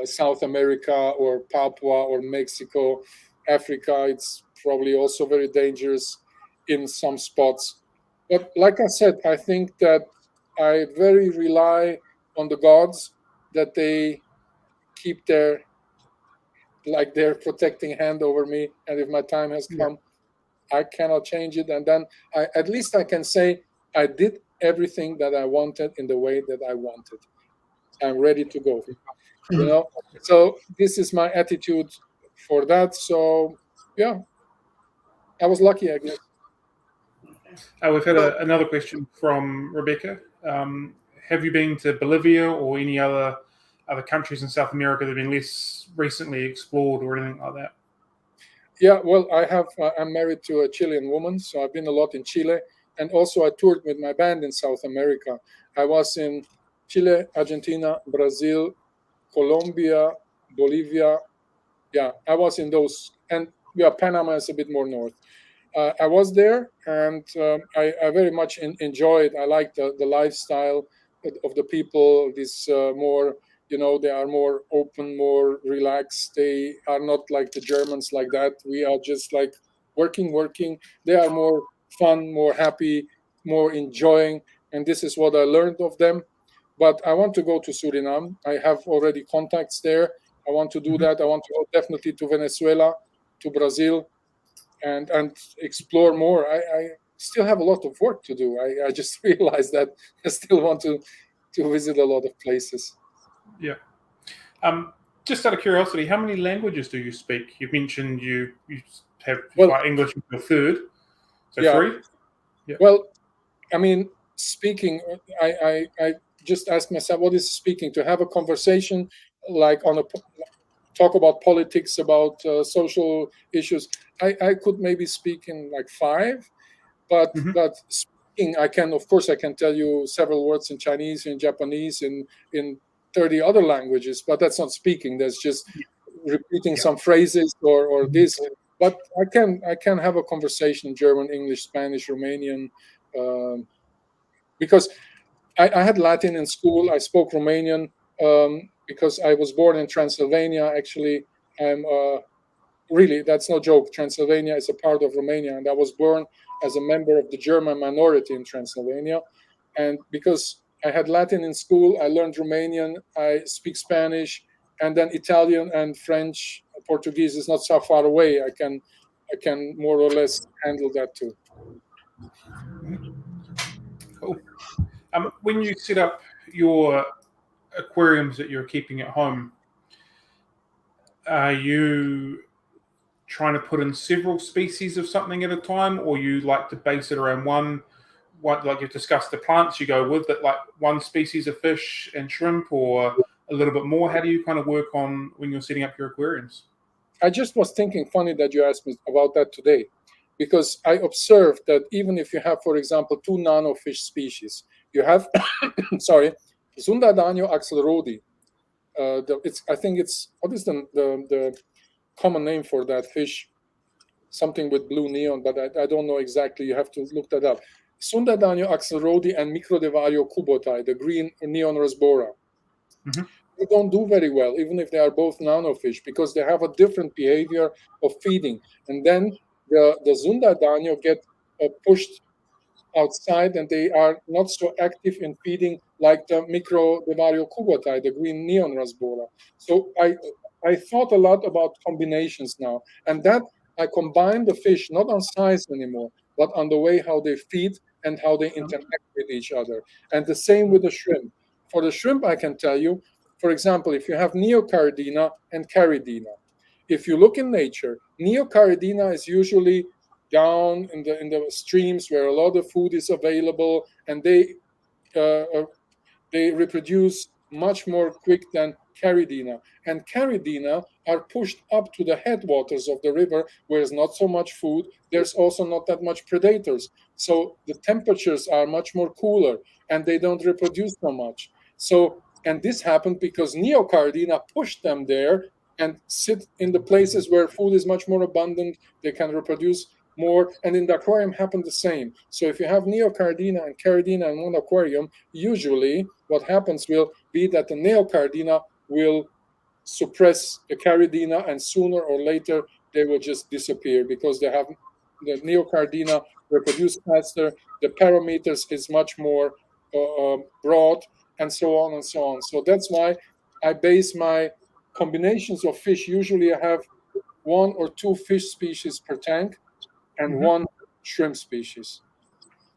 South America or Papua or Mexico. Africa, it's probably also very dangerous in some spots. But like I said, I think that I very rely on the gods, that they keep their protecting hand over me. And if my time has come, I cannot change it. And then at least I can say I did everything that I wanted in the way that I wanted. I'm ready to go. So this is my attitude for that. So yeah, I was lucky, I guess. We've had another question from Rebecca. Have you been to Bolivia or any other countries in South America that have been less recently explored or anything like that? Yeah, well, I'm married to a Chilean woman, so I've been a lot in Chile, and also I toured with my band in South America. I was in Chile, Argentina, Brazil, Colombia, Bolivia. Yeah, I was in those, and Panama is a bit more north. I was there, and I very much enjoyed. I like the lifestyle of the people. This more, they are more open, more relaxed. They are not like the Germans like that. We are just like working. They are more fun, more happy, more enjoying, and this is what I learned of them. But I want to go to Suriname. I have already contacts there. I want to do that. I want to go definitely to Venezuela, to Brazil, and explore more. I still have a lot of work to do. I just realized that I still want to visit a lot of places. Yeah. Just out of curiosity, how many languages do you speak? You mentioned you have English as your third, so yeah. 3. Yeah. Well, I mean, speaking, I just asked myself, what is speaking? To have a conversation, like talk about politics, about social issues. I could maybe speak in like 5, but speaking, I can tell you several words in Chinese, in Japanese, in 30 other languages, but that's not speaking. That's just repeating some phrases or this. But I can have a conversation in German, English, Spanish, Romanian, because I had Latin in school. I spoke Romanian because I was born in Transylvania. Actually, I'm really, that's no joke. Transylvania is a part of Romania, and I was born as a member of the German minority in Transylvania. And because I had Latin in school, I learned Romanian, I speak Spanish, and then Italian and French. Portuguese is not so far away. I can more or less handle that too. Cool. When you set up your aquariums that you're keeping at home, are you trying to put in several species of something at a time, or you like to base it around one? Like you've discussed the plants you go with, that like one species of fish and shrimp, or a little bit more? How do you kind of work on when you're setting up your aquariums? I just was thinking, funny that you asked me about that today, because I observed that even if you have, for example, 2 nanofish species, you have, sorry, Sundadanio axelrodi. I think it's, what is the common name for that fish? Something with blue neon, but I don't know exactly. You have to look that up. Sundadanio axelrodi and Microdevario kubotai, the green neon rasbora. They don't do very well, even if they are both nanofish, because they have a different behavior of feeding. And then the Sundadanio get pushed outside, and they are not so active in feeding like the Microdevario kubotai, the green neon rasbora. So I thought a lot about combinations now, and that I combine the fish not on size anymore, but on the way how they feed and how they interact with each other. And the same with the shrimp. For the shrimp, I can tell you, for example, if you have Neocaridina and Caridina, if you look in nature, Neocaridina is usually down in the streams where a lot of food is available, and they reproduce much more quick than Caridina. And Caridina are pushed up to the headwaters of the river where there's not so much food. There's also not that much predators. So the temperatures are much more cooler, and they don't reproduce so much. So, and this happened because Neocaridina pushed them there and sit in the places where food is much more abundant. They can reproduce more, and in the aquarium happened the same. So if you have Neocaridina and Caridina in one aquarium, usually what happens will be that the Neocaridina will suppress the Caridina, and sooner or later they will just disappear because they have the Neocaridina reproduce faster, the parameters is much more broad, and so on and so on. So that's why I base my combinations of fish. Usually I have 1 or 2 fish species per tank and 1 shrimp species.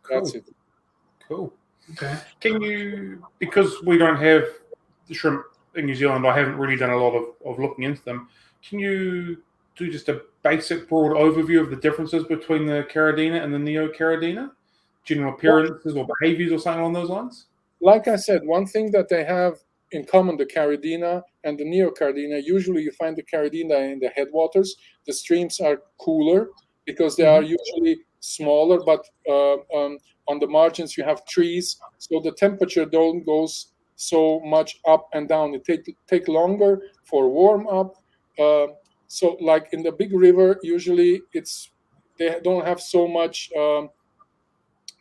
That's it. Cool. Okay. Can you, because we don't have the shrimp in New Zealand, I haven't really done a lot of looking into them. Can you do just a basic broad overview of the differences between the Caridina and the Neocaridina? General appearances or behaviors or something along those lines? Like I said, one thing that they have in common, the Caridina and the Neocaridina, usually you find the Caridina in the headwaters. The streams are cooler because they are usually smaller, but on the margins you have trees, so the temperature don't goes so much up and down. It take longer for warm up. So like in the big river, usually they don't have so much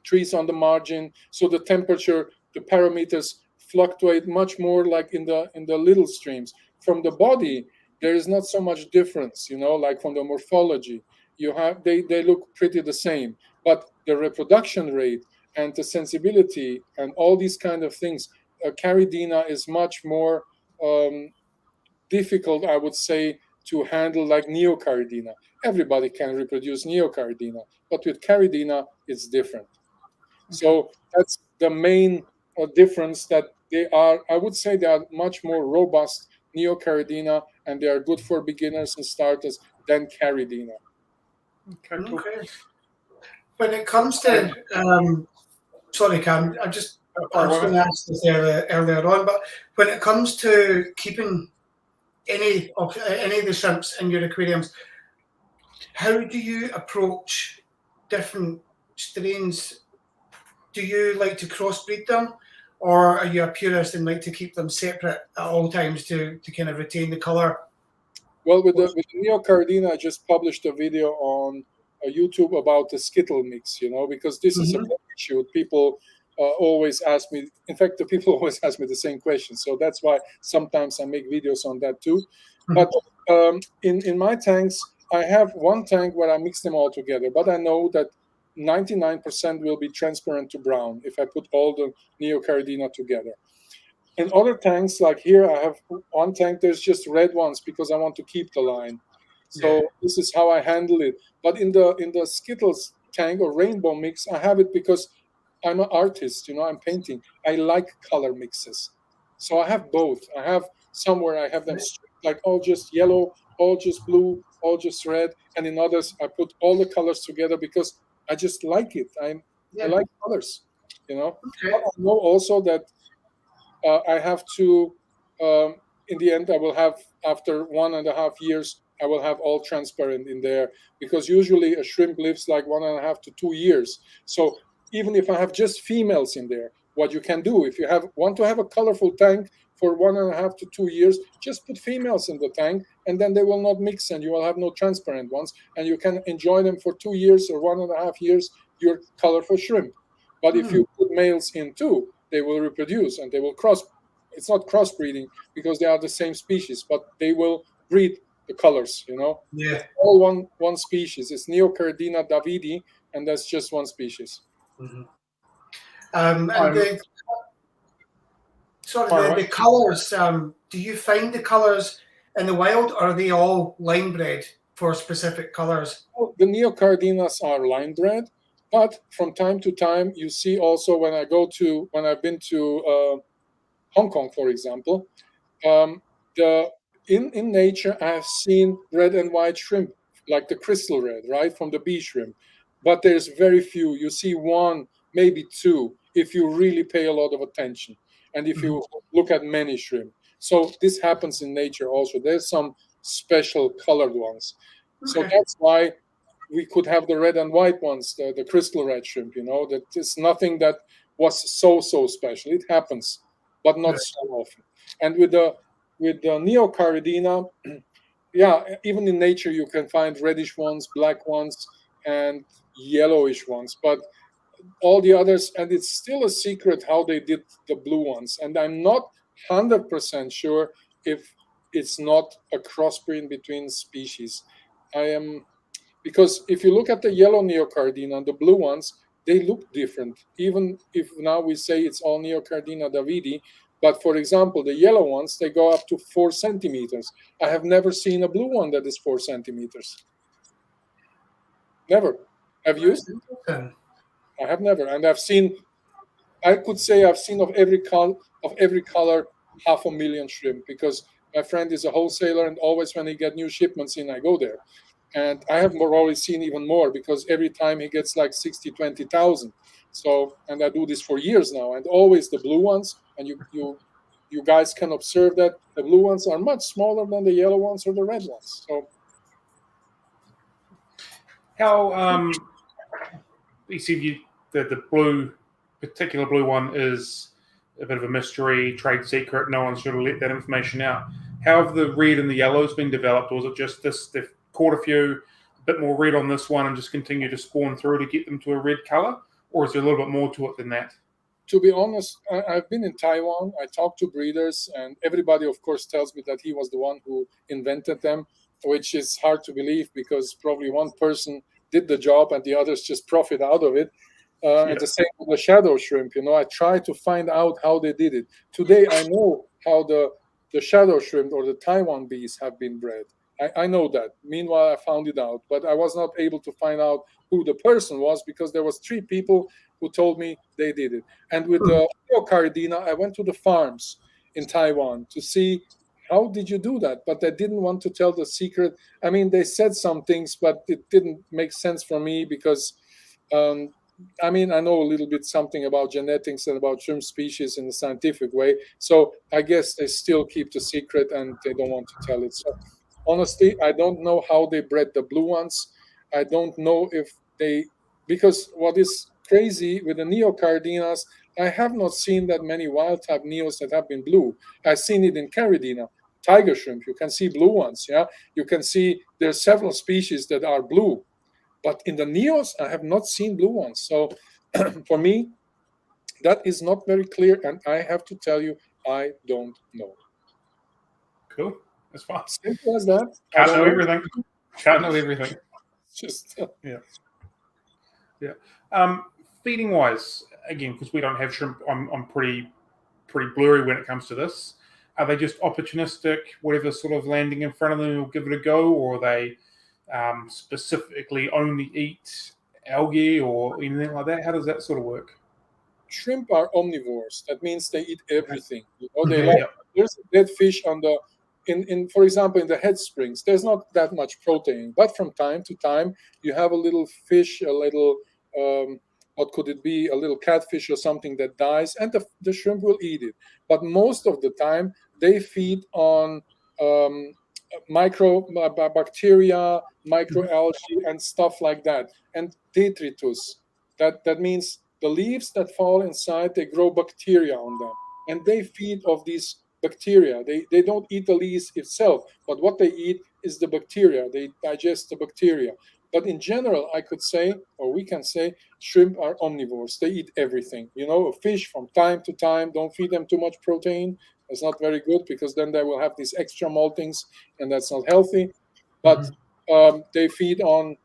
trees on the margin, so the temperature, the parameters fluctuate much more like in the little streams. From the body, there is not so much difference, like from the morphology. They look pretty the same, but the reproduction rate and the sensibility and all these kind of things, Caridina is much more difficult, I would say, to handle like Neocaridina. Everybody can reproduce Neocaridina, but with Caridina, it's different. So that's the main difference, that I would say they are much more robust Neocaridina, and they are good for beginners and starters, then Caridina. Okay, cool. Okay. When it comes to, sorry, Cam, I was going to ask this earlier on, but when it comes to keeping any of the shrimps in your aquariums, how do you approach different strains? Do you like to crossbreed them, or are you a purist and like to keep them separate at all times to kind of retain the color? Well, with the Neocaridina, I just published a video on YouTube about the Skittle mix, because this is a big issue. People always ask me, in fact, the people always ask me the same question. So that's why sometimes I make videos on that too. But in my tanks, I have one tank where I mix them all together, but I know that 99% will be transparent to brown if I put all the Neocaridina together. In other tanks, like here, I have one tank, there's just red ones because I want to keep the line. So this is how I handle it. But in the Skittles tank or rainbow mix, I have it because I'm an artist, I'm painting. I like color mixes. So I have both. I have somewhere I have them like all just yellow, all just blue, all just red. And in others, I put all the colors together because I just like it. I like colors, Okay. But I know also that I have to, in the end, I will have, after 1.5 years, I will have all transparent in there, because usually a shrimp lives like 1.5 to 2 years. So even if I have just females in there, what you can do, if you want to have a colorful tank for 1.5 to 2 years, just put females in the tank, and then they will not mix, and you will have no transparent ones, and you can enjoy them for 2 years or 1.5 years, your colorful shrimp. But if you put males in too, they will reproduce and they will cross. It's not crossbreeding because they are the same species, but they will breed the colors, It's all one species. It's Neocaridina davidi, and that's just one species. And the colors, do you find the colors in the wild, or are they all line bred for specific colors? Well, the Neocardinas are line bred, but from time to time, you see also when I've been to Hong Kong, for example, in nature, I have seen red and white shrimp, like the crystal red, right, from the bee shrimp. But there's very few. You see one, maybe two, if you really pay a lot of attention, and if you look at many shrimp. So this happens in nature also. There's some special colored ones. So that's why we could have the red and white ones, the crystal red shrimp, that is nothing that was so special. It happens, but not so often. And with the Neocaridina, even in nature you can find reddish ones, black ones, and yellowish ones, but all the others, and it's still a secret how they did the blue ones. And I'm not 100% sure if it's not a crossbreed between species. Because if you look at the yellow Neocardina and the blue ones, they look different. Even if now we say it's all Neocardina davidi, but for example, the yellow ones, they go up to 4 centimeters. I have never seen a blue one that is 4 centimeters. Never. Have you? I have never. And I could say I've seen of every color 500,000 shrimp, because my friend is a wholesaler, and always when he get new shipments in, I go there. And I have already seen even more, because every time he gets like 20,000. So, and I do this for years now, and always the blue ones, and you guys can observe that the blue ones are much smaller than the yellow ones or the red ones. So, how you see the particular blue one is a bit of a mystery, trade secret. No one should have let that information out. How have the red and the yellows been developed, or is it just this? They've caught a few, a bit more red on this one, and just continue to spawn through to get them to a red color, or is there a little bit more to it than that? To be honest, I've been in Taiwan. I talked to breeders, and everybody, of course, tells me that he was the one who invented them, which is hard to believe, because probably one person did the job and the others just profit out of it. And the same with the shadow shrimp. I tried to find out how they did it. Today, I know how the shadow shrimp or the Taiwan bees have been bred. I know that. Meanwhile, I found it out, but I was not able to find out who the person was, because there was 3 people who told me they did it. And with the Neocaridina, I went to the farms in Taiwan to see how did you do that? But they didn't want to tell the secret. I mean, they said some things, but it didn't make sense for me because, I mean, I know a little bit something about genetics and about shrimp species in a scientific way. So I guess they still keep the secret and they don't want to tell it. So honestly, I don't know how they bred the blue ones. I don't know if they, because what is crazy with the neocardinas, I have not seen that many wild type neos that have been blue. I've seen it in caridina, tiger shrimp. You can see blue ones. Yeah, you can see there's several species that are blue, but in the neos, I have not seen blue ones. So for me, that is not very clear, and I have to tell you, I don't know. Cool. That's fine. Simple as that. Can't know everything. Can't know everything. Just yeah. Feeding wise, again, because we don't have shrimp, I'm pretty blurry when it comes to this. Are they just opportunistic? Whatever sort of landing in front of them will give it a go, or are they specifically only eat algae or anything like that? How does that sort of work? Shrimp are omnivores. That means they eat everything. You know, they like, there's a dead fish on the in for example in the head springs. There's not that much protein, but from time to time you have a little fish, a little what could it be, a little catfish or something that dies, and the shrimp will eat it. But most of the time they feed on bacteria, microalgae, and stuff like that, and detritus. That means the leaves that fall inside, they grow bacteria on them, and they feed off these bacteria. They don't eat the leaves itself, but what they eat is the bacteria. They digest the bacteria. But in general, I could say, or we can say, shrimp are omnivores. They eat everything. You know, a fish from time to time, don't feed them too much protein. That's not very good because then they will have these extra moltings, and that's not healthy. But they feed on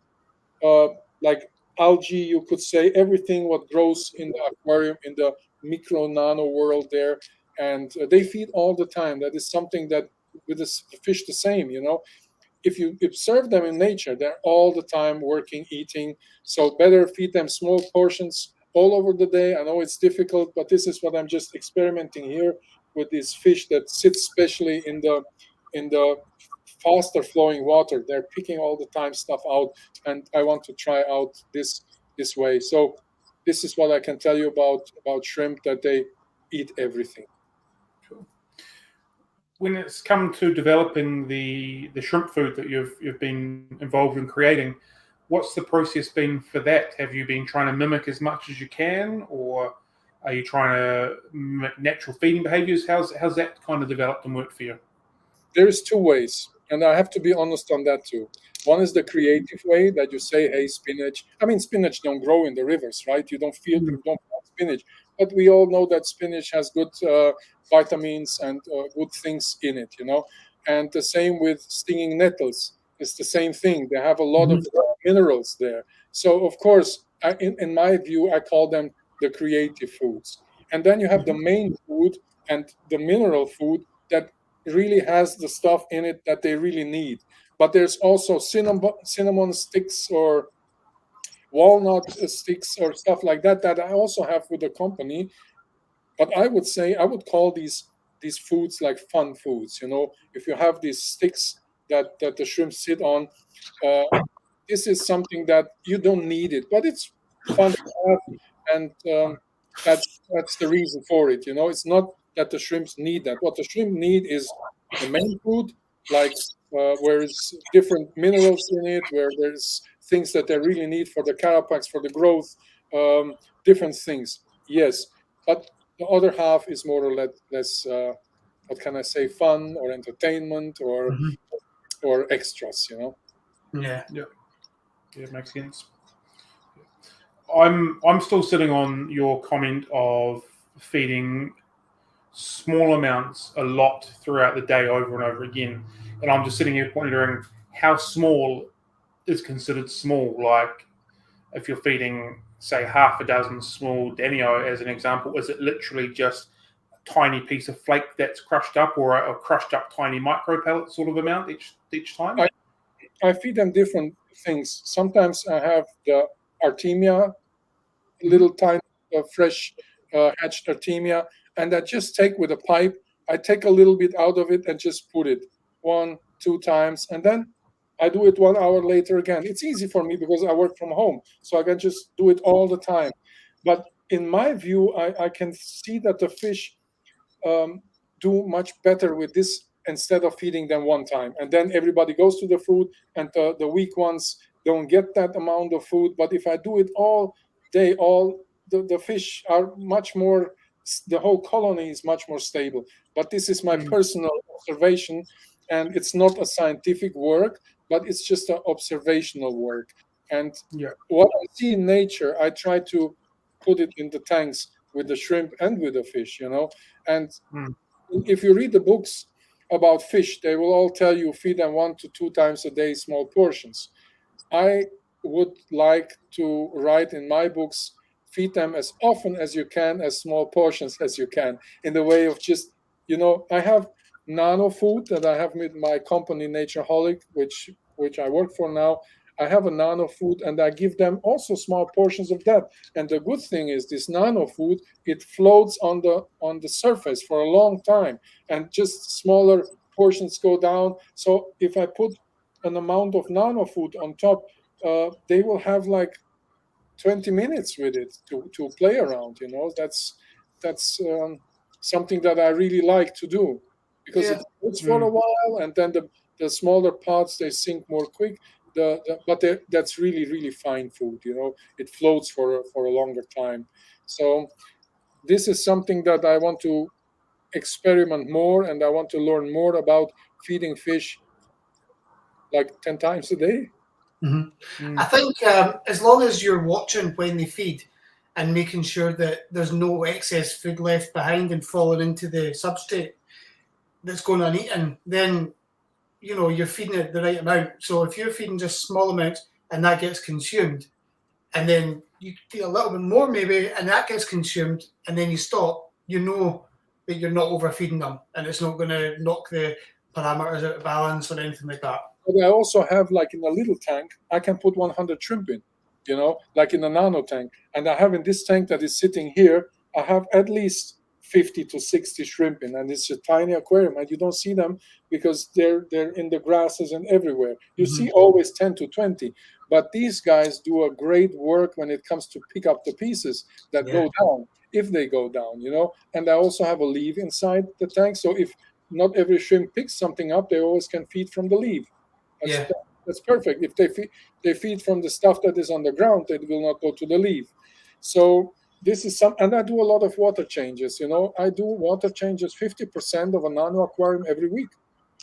like algae, you could say, everything what grows in the aquarium, in the micro nano world there, and they feed all the time. That is something that with the fish the same, you know. If you observe them in nature, they're all the time working, eating. So better feed them small portions all over the day. I know it's difficult, but this is what I'm just experimenting here with this fish that sits especially in the faster flowing water. They're picking all the time stuff out, and I want to try out this way. So this is what I can tell you about shrimp, that they eat everything. Cool. When it's come to developing the shrimp food that you've been involved in creating, what's the process been for that? Have you been trying to mimic as much as you can, or are you trying to mimic natural feeding behaviors? How's that kind of developed and worked for you? There's two ways, and I have to be honest on that too. One is the creative way that you say, hey, spinach. I mean, spinach don't grow in the rivers, right? You don't plant spinach. But we all know that spinach has good vitamins and good things in it, you know. And the same with stinging nettles. It's the same thing. They have a lot of minerals there. So, of course, in my view, I call them the creative foods. And then you have the main food and the mineral food that really has the stuff in it that they really need. But there's also cinnamon sticks or walnut sticks or stuff like that that I also have with the company. But I would say I would call these foods like fun foods. You know, if you have these sticks that the shrimp sit on, this is something that you don't need it, but it's fun to have, and that's the reason for it. You know, it's not that the shrimps need that. What the shrimp need is the main food, like where it's different minerals in it, where there's things that they really need for the carapax, for the growth, different things. Yes, but the other half is more or less what can I say, fun or entertainment or extras, you know. Yeah, makes sense. I'm still sitting on your comment of feeding small amounts a lot throughout the day over and over again, and I'm just sitting here wondering how small is considered small. Like if you're feeding, say, half a dozen small Danio as an example, is it literally just a tiny piece of flake that's crushed up, or a crushed up tiny micro pellet sort of amount each time? I feed them different things. Sometimes I have the Artemia, little tiny fresh hatched Artemia, and I just take with a pipe I take a little bit out of it and just put it 1-2 times, and then I do it 1 hour later again. It's easy for me because I work from home, so I can just do it all the time. But in my view, I can see that the fish do much better with this instead of feeding them one time. And then everybody goes to the food, and the weak ones don't get that amount of food. But if I do it all day, the fish are much more, the whole colony is much more stable. But this is my personal observation, and it's not a scientific work, but it's just an observational work. And what I see in nature, I try to put it in the tanks with the shrimp and with the fish, and if you read the books about fish, they will all tell you feed them 1 to 2 times a day, small portions. I would like to write in my books, feed them as often as you can, as small portions as you can, in the way of just, I have nano food that I have with my company Natureholic, which I work for now. I have a nano food, and I give them also small portions of that. And the good thing is this nano food, it floats on the surface for a long time, and just smaller portions go down. So if I put an amount of nano food on top, they will have like 20 minutes with it to play around. That's something that I really like to do, because it floats for a while, and then the smaller parts, they sink more quick. But that's really, really fine food. It floats for a longer time. So this is something that I want to experiment more, and I want to learn more about feeding fish like 10 times a day. I think as long as you're watching when they feed and making sure that there's no excess food left behind and falling into the substrate that's going uneaten, then you're feeding it the right amount. So if you're feeding just small amounts and that gets consumed, and then you feed a little bit more maybe and that gets consumed, and then you stop, that you're not overfeeding them, and it's not going to knock the parameters out of balance or anything like that. But I also have, like in a little tank, I can put 100 shrimp in, like in a nano tank. And I have in this tank that is sitting here, I have at least 50 to 60 shrimp in, and it's a tiny aquarium, and you don't see them because they're in the grasses and everywhere. You see always 10 to 20, but these guys do a great work when it comes to pick up the pieces that go down, if they go down, And I also have a leaf inside the tank, so if not every shrimp picks something up, they always can feed from the leaf. That's perfect. If they feed from the stuff that is on the ground, it will not go to the leaf. So this is and I do a lot of water changes. I do water changes 50% of a nano aquarium every week.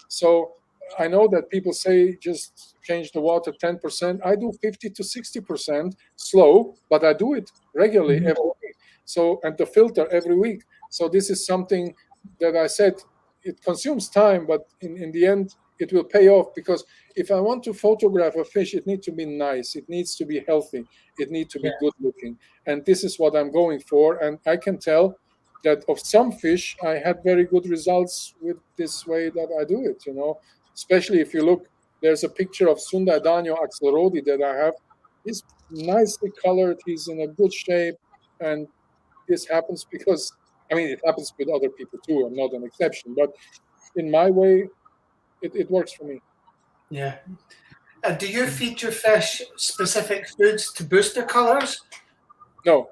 So I know that people say just change the water 10%. I do 50 to 60% slow, but I do it regularly every week. So, and the filter every week. So this is something that I said, it consumes time, but in the end, it will pay off, because if I want to photograph a fish, it needs to be nice. It needs to be healthy. It needs to be good looking. And this is what I'm going for. And I can tell that of some fish, I had very good results with this way that I do it, especially if you look, there's a picture of Sundaidanio axelrodi that I have. He's nicely colored. He's in a good shape. And this happens because, it happens with other people too. I'm not an exception. But in my way, it works for me. Yeah. Do you feed your fish specific foods to boost their colors? No.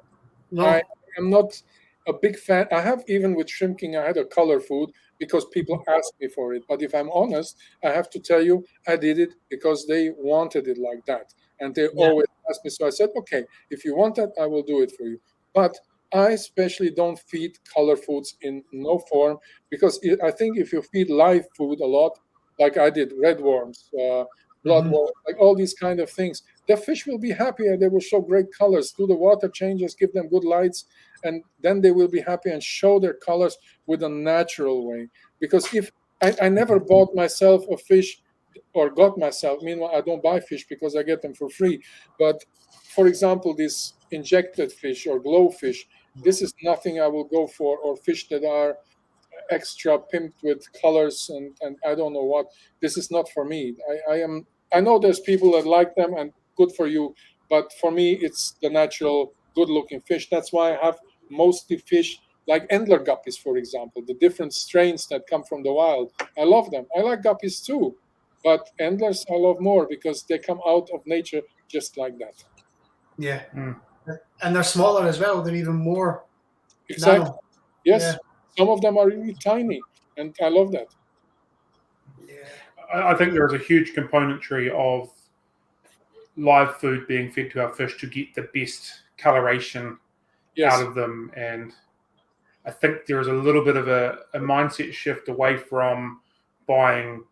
I am not a big fan. I have, even with Shrimp King, I had a color food because people asked me for it. But if I'm honest, I have to tell you, I did it because they wanted it like that. And they always asked me. So I said, okay, if you want that, I will do it for you. But I especially don't feed color foods in no form, because I think if you feed live food a lot, like I did, red worms, bloodworms, like all these kind of things, the fish will be happy and they will show great colors. Do the water changes, give them good lights, and then they will be happy and show their colors with a natural way. Because if I never bought myself a fish or got myself, meanwhile, I don't buy fish because I get them for free. But for example, this injected fish or glow fish, this is nothing I will go for, or fish that are extra pimped with colors and I don't know what. This is not for me. I know there's people that like them, and good for you, but for me it's the natural good looking fish. That's why I have mostly fish like Endler guppies, for example, the different strains that come from the wild. I love them. I like guppies too, but Endlers I love more because they come out of nature just like that. Yeah. And they're smaller as well. They're even more Exactly. nano. Yes. Yeah. Some of them are really tiny, and I love that. I think there is a huge componentry of live food being fed to our fish to get the best coloration out of them, and I think there is a little bit of a mindset shift away from buying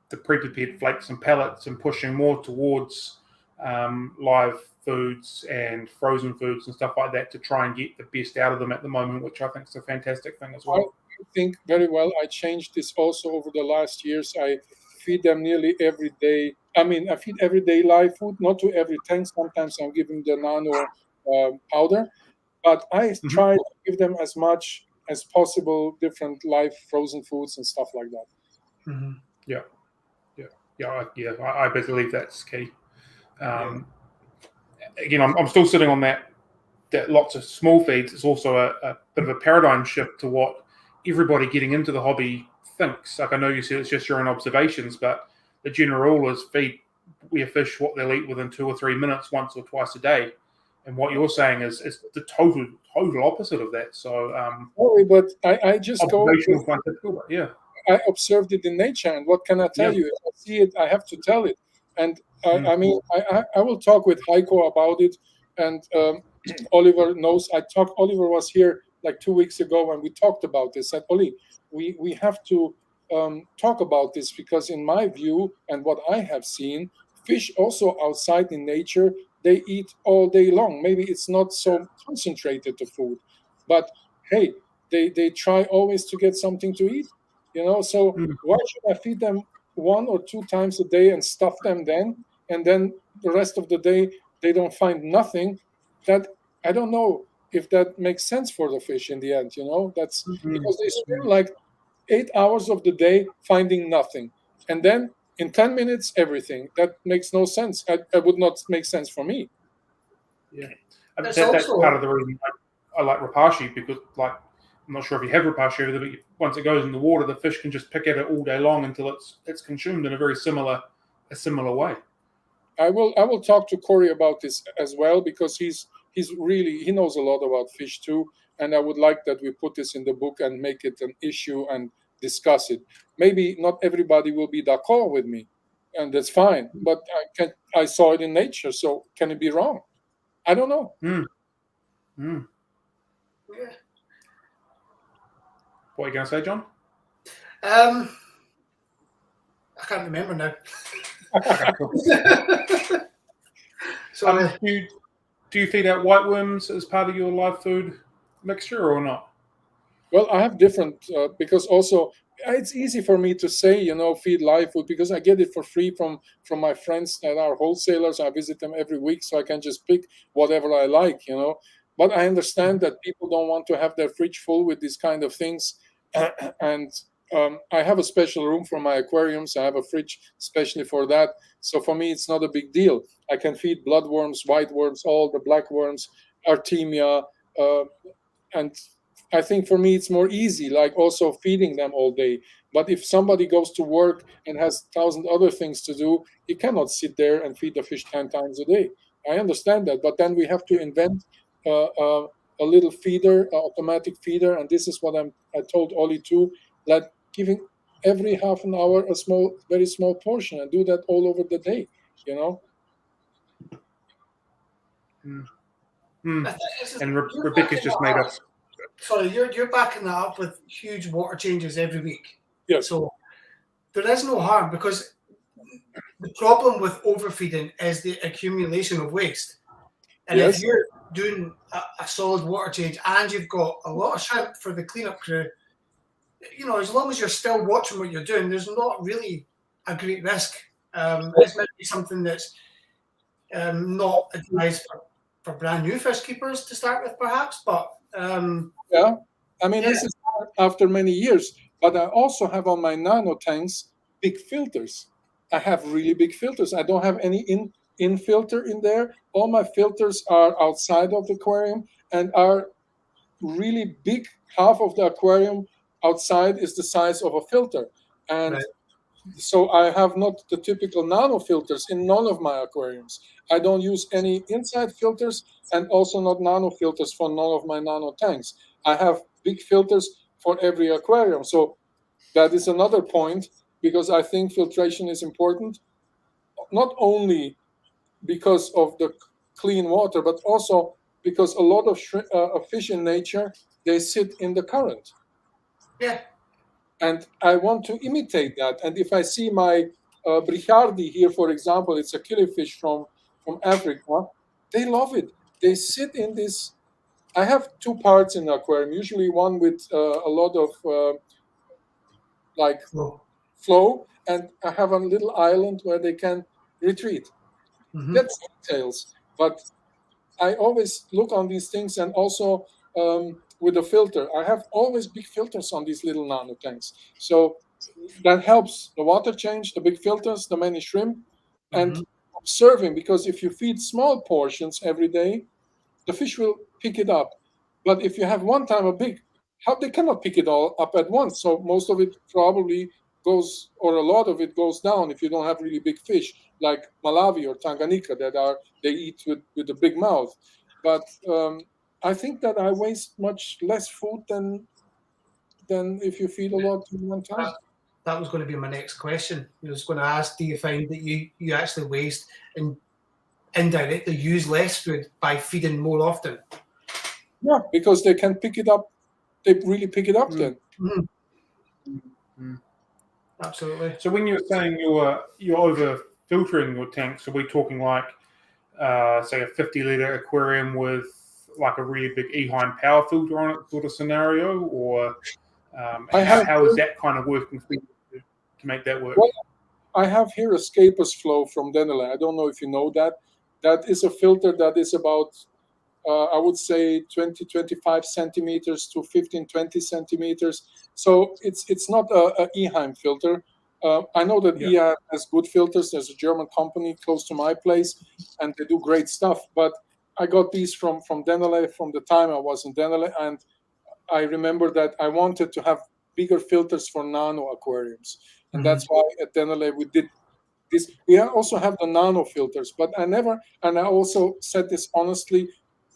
the pre-prepared flakes and pellets and pushing more towards live foods and frozen foods and stuff like that to try and get the best out of them at the moment, which I think is a fantastic thing as well. I think very well. I changed this also over the last years. I feed them nearly every day. I mean, I feed every day live food, not to every tank. Sometimes I'm giving the nano powder, but I try to give them as much as possible different live frozen foods and stuff like that. Yeah. I believe that's key. Again, I'm still sitting on that lots of small feeds. It's also a bit of a paradigm shift to what everybody getting into the hobby thinks. Like I know you said it's just your own observations, but the general rule is feed your fish what they'll eat within 2 or 3 minutes, once or twice a day. And what you're saying is the total opposite of that. So, sorry, but I just go. Yeah. I observed it in nature, and what can I tell you? If I see it, I have to tell it. And I mean, I will talk with Heiko about it, and Oliver knows. Oliver was here like 2 weeks ago, and we talked about this. I said, Oli, we have to talk about this, because in my view and what I have seen, fish also outside in nature, they eat all day long. Maybe it's not so concentrated to food, but hey, they try always to get something to eat. So why should I feed them 1 or 2 times a day and stuff them then, and then the rest of the day they don't find nothing? That I don't know if that makes sense for the fish in the end. That's because they spend like 8 hours of the day finding nothing, and then in 10 minutes everything. That makes no sense. It would not make sense for me. Yeah, that's part of the reason I like Rapashi, because I'm not sure if you have Rapashi over there, but once it goes in the water, the fish can just pick at it all day long until it's consumed in a very similar way. I will talk to Cory about this as well, because he knows a lot about fish too, and I would like that we put this in the book and make it an issue and discuss it. Maybe not everybody will be d'accord with me, and that's fine. But I saw it in nature, so can it be wrong? I don't know. Yeah. What are you going to say, John? I can't remember now. Okay, cool. So, do you feed out white worms as part of your live food mixture or not? Well, I have different, because also it's easy for me to say, feed live food, because I get it for free from my friends that are wholesalers. I visit them every week, so I can just pick whatever I like, But I understand that people don't want to have their fridge full with these kind of things. And I have a special room for my aquariums. I have a fridge especially for that. So for me, it's not a big deal. I can feed bloodworms, white worms, all the black worms, Artemia, and I think for me it's more easy, like also feeding them all day. But if somebody goes to work and has 1,000 other things to do, he cannot sit there and feed the fish 10 times a day. I understand that, but then we have to invent a little feeder, automatic feeder, and this is what I told Oli too, that giving every half an hour a very small portion, and do that all over the day, And Rebecca's just made us. Sorry, you're backing that up with huge water changes every week. Yes. So there is no harm, because the problem with overfeeding is the accumulation of waste. And if you're doing a solid water change and you've got a lot of shrimp for the cleanup crew, as long as you're still watching what you're doing, there's not really a great risk. It's maybe something that's not advised for brand new fish keepers to start with, perhaps, but this is after many years. But I also have on my nano tanks big filters. I have really big filters. I don't have any in filter in there. All my filters are outside of the aquarium and are really big. Half of the aquarium outside is the size of a filter, and Right. so I have not the typical nano filters in none of my aquariums. I don't use any inside filters, and also not nano filters for none of my nano tanks. I have big filters for every aquarium. So that is another point, because I think filtration is important, not only because of the clean water, but also because a lot of fish in nature, they sit in the current. Yeah. And I want to imitate that. And if I see my Brichardi here, for example, it's a killifish from Africa, they love it. They sit in this. I have two parts in the aquarium, usually one with a lot of like Oh. flow, and I have a little island where they can retreat. Mhm. That's details, but I always look on these things, and also with a filter. I have always big filters on these little nano tanks. So that helps the water change, the big filters, the many shrimp, and Mhm. observing, because if you feed small portions every day, the fish will pick it up. But if you have one time a big, how they cannot pick it all up at once. So most of it probably goes, or a lot of it goes down if you don't have really big fish like Malawi or Tanganyika that are they eat with a big mouth. But I think that I waste much less food than if you feed a lot in one time. That was going to be my next question. I was going to ask, do you find that you actually waste and indirectly use less food by feeding more often? Yeah, because they can pick it up. They really pick it up then. Mhm. Mm. Absolutely. So when you're saying you're over filtering your tanks, are we talking like say a 50-liter aquarium with like a really big Eheim power filter on it sort of scenario, or how is that kind of working for you to make that work? Well, I have here a Scapers flow from Denele. I don't know if you know that. That is a filter that is about, I would say, 20, 25 centimeters to 15, 20 centimeters. So it's not a Eheim filter. I know that Eheim has good filters. There's a German company close to my place, and they do great stuff. But I got these from Denele from the time I was in Denele, and I remember that I wanted to have bigger filters for nano aquariums, and that's why at Denele we did this. We also have the nano filters, but I never, and I also said this honestly,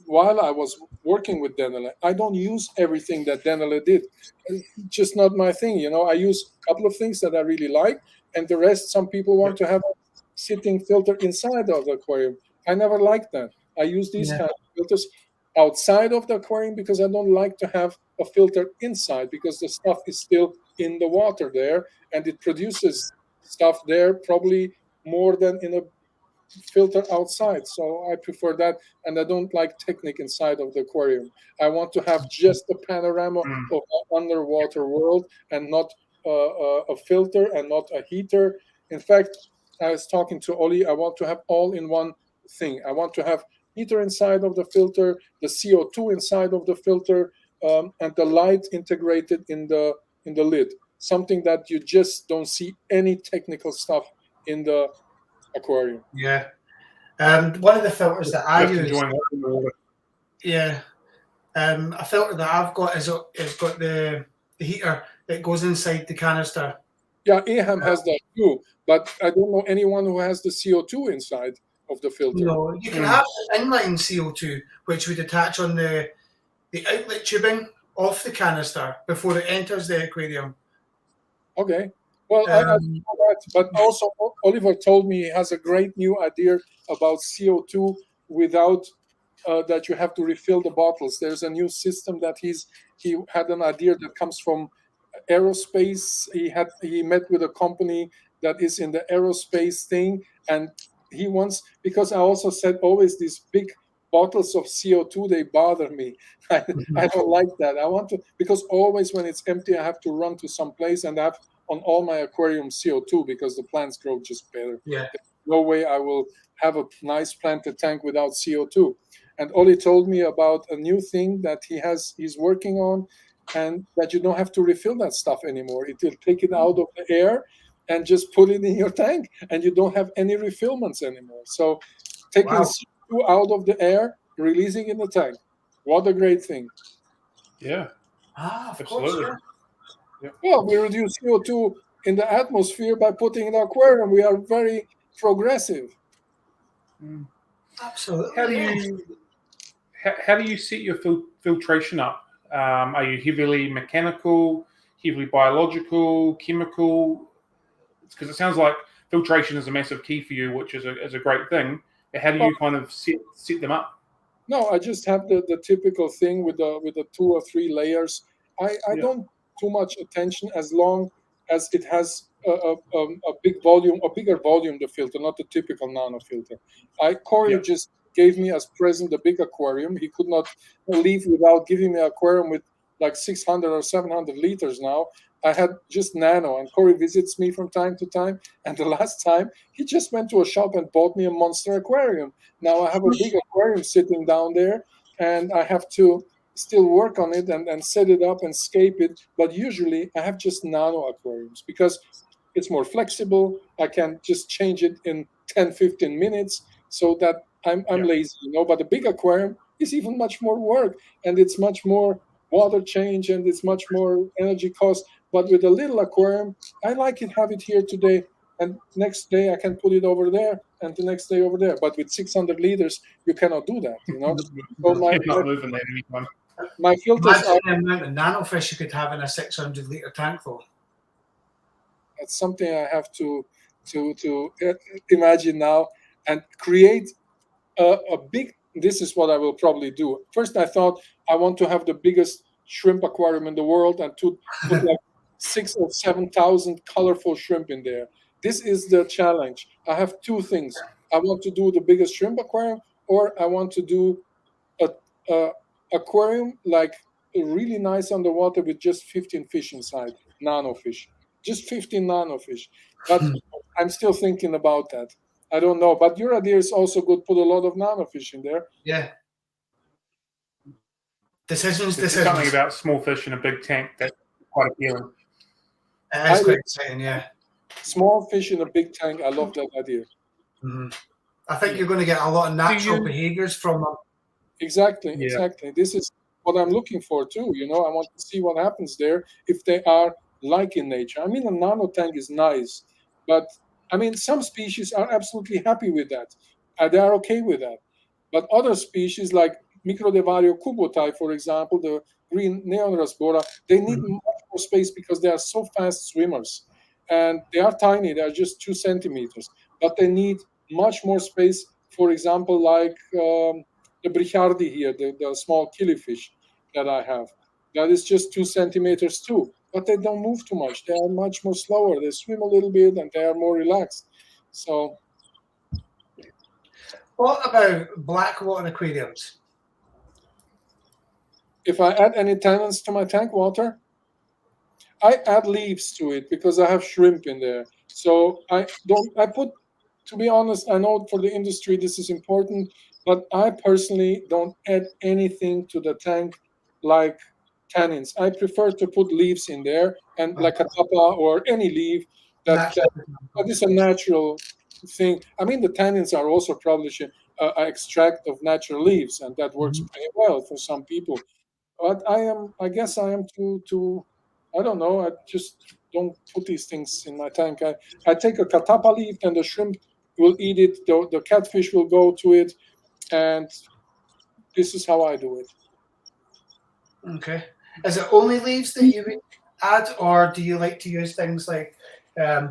while I was working with Denele, I don't use everything that Denele did. It's just not my thing, you know. I use a couple of things that I really like, and the rest, some people want to have a sitting filter inside of the aquarium. I never liked that. I use these Yeah. kind of filters outside of the aquarium because I don't like to have a filter inside, because the stuff is still in the water there, and it produces stuff there probably more than in a filter outside. So I prefer that, and I don't like Technic inside of the aquarium. I want to have just the panorama of the underwater world, and not a filter and not a heater. In fact, I was talking to Oli, I want to have all in one thing. I want to have heater inside of the filter, the CO2 inside of the filter, and the light integrated in the lid. Something that you just don't see any technical stuff in the aquarium. Yeah. One of the filters that I Just use, enjoying the water. yeah, a filter that I've got is got the heater that goes inside the canister. Yeah, Eheim has that too, but I don't know anyone who has the CO2 inside of the filter. No, you can have inline CO2, which would attach on the outlet tubing of the canister before it enters the aquarium. Okay. Well, I know that, but also Oliver told me he has a great new idea about CO2 without that you have to refill the bottles. There's a new system that he had an idea that comes from aerospace. He met with a company that is in the aerospace thing, and he wants, because I also said always these big bottles of CO2, they bother me. I don't like that. I want to, because always when it's empty, I have to run to some place, and I have on all my aquarium CO2 because the plants grow just better. Yeah. There's no way I will have a nice planted tank without CO2. And Oli told me about a new thing that he's working on, and that you don't have to refill that stuff anymore. It will take it out of the air and just put it in your tank, and you don't have any refillments anymore. So taking CO2 out of the air, releasing in the tank. What a great thing. Yeah, Of absolutely. course. Yeah. Well, we reduce CO2 in the atmosphere by putting in the aquarium. We are very progressive. Mm. Absolutely. How do you how do you set your filtration up? Are you heavily mechanical, heavily biological, chemical? Because it sounds like filtration is a massive key for you, which is a great thing. How do Well, you kind of set them up? no, I just have the typical thing with the 2 or 3 layers. I Yeah, don't too much attention as long as it has a big volume, a bigger volume, the filter, not the typical nano filter. Cory yeah, just gave me as present a big aquarium. He could not leave without giving me an aquarium with like 600 or 700 liters now. I had just nano, and Cory visits me from time to time. And the last time, he just went to a shop and bought me a monster aquarium. Now I have a big aquarium sitting down there, and I have to still work on it and set it up and scape it. But usually I have just nano aquariums because it's more flexible. I can just change it in 10, 15 minutes so that I'm yeah, lazy, But the big aquarium is even much more work, and it's much more water change, and it's much more energy cost. But with a little aquarium, I like it, have it here today, and next day I can put it over there, and the next day over there. But with 600 liters, you cannot do that, So You're not moving that anytime. my filters Imagine are. the amount of nanofish you could have in a 600-litre tank, though. That's something I have to imagine now and create a big. This is what I will probably do. First, I thought I want to have the biggest shrimp aquarium in the world and to put like 6 or 7 thousand colorful shrimp in there. This is the challenge. I have two things. I want to do the biggest shrimp aquarium, or I want to do a aquarium like really nice underwater with just 15 fish inside, nano fish, just 15 nano fish. But I'm still thinking about that. I don't know. But your idea is also good. Put a lot of nano fish in there. Yeah. Decisions. There's something about small fish in a big tank that's quite appealing. It is quite exciting, yeah. Small fish in a big tank. I love that idea. Mm-hmm. I think you're going to get a lot of natural behaviors from them. Exactly. This is what I'm looking for too. I want to see what happens there if they are like in nature. I mean, a nano tank is nice, but I mean, some species are absolutely happy with that. They are okay with that. But other species like Microdevario cubotai, for example, the green neon rasbora, they need much more space because they are so fast swimmers. And they are tiny, they are just 2 centimeters, but they need much more space, for example, like the brichardi here, the small killifish that I have. That is just 2 centimeters too, but they don't move too much. They are much more slower. They swim a little bit and they are more relaxed. So, what about black water aquariums? if I add any tannins to my tank water, I add leaves to it because I have shrimp in there. So to be honest, I know for the industry this is important, but I personally don't add anything to the tank like tannins. I prefer to put leaves in there and like a tapa or any leaf that is a natural thing. I mean, the tannins are also probably an extract of natural leaves, and that works pretty well for some people. But I guess I am too. I don't know. I just don't put these things in my tank. I take a catapa leaf, and the shrimp will eat it. The catfish will go to it, and this is how I do it. Okay. Is it only leaves that you would add, or do you like to use things like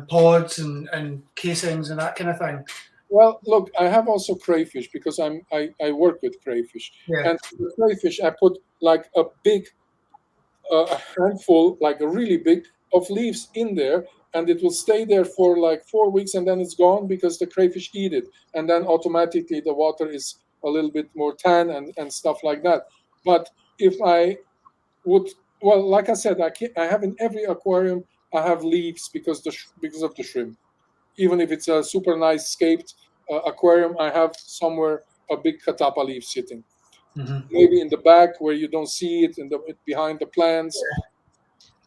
pods and casings and that kind of thing? Well, look, I have also crayfish because I work with crayfish, and the crayfish I put like a big a handful, like a really big, of leaves in there, and it will stay there for like 4 weeks, and then it's gone because the crayfish eat it, and then automatically the water is a little bit more tan and stuff like that. But if I would, well, like I said, I have in every aquarium I have leaves because of the shrimp. Even if it's a super nice scaped aquarium, I have somewhere a big catapa leaf sitting. Maybe in the back where you don't see it, behind the plants.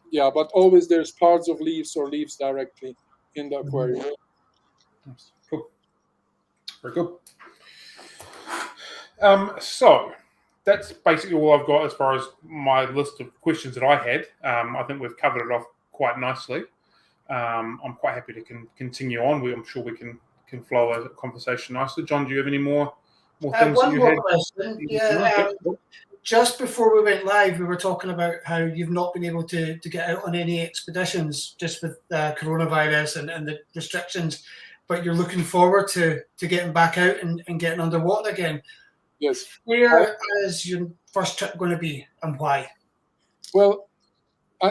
Yeah, but always there's parts of leaves or leaves directly in the aquarium. Cool. Very good. So, that's basically all I've got as far as my list of questions that I had. I think we've covered it off quite nicely. I'm quite happy to continue on. I'm sure we can flow a conversation nicely. John, do you have any more things that you had? Question. Yeah. Just before we went live, we were talking about how you've not been able to get out on any expeditions just with coronavirus and the restrictions, but you're looking forward to getting back out and getting underwater again. Yes. Where is your first trip going to be and why? Well,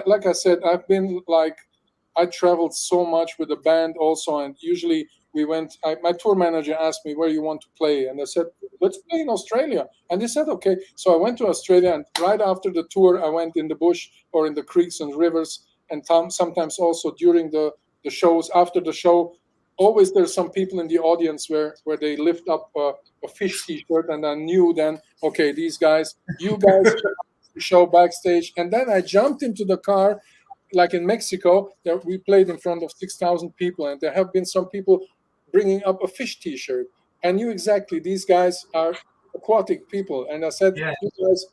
like I said, I traveled so much with the band also, and usually we went. My tour manager asked me where you want to play, and I said, let's play in Australia. And they said, okay. So I went to Australia, and right after the tour, I went in the bush or in the creeks and rivers, and sometimes also during the shows. After the show, always there's some people in the audience where they lift up a fish T-shirt, and I knew then, okay, you guys show backstage. And then I jumped into the car. Like in Mexico, we played in front of 6,000 people, and there have been some people bringing up a fish T-shirt. I knew exactly these guys are aquatic people, and I said, you guys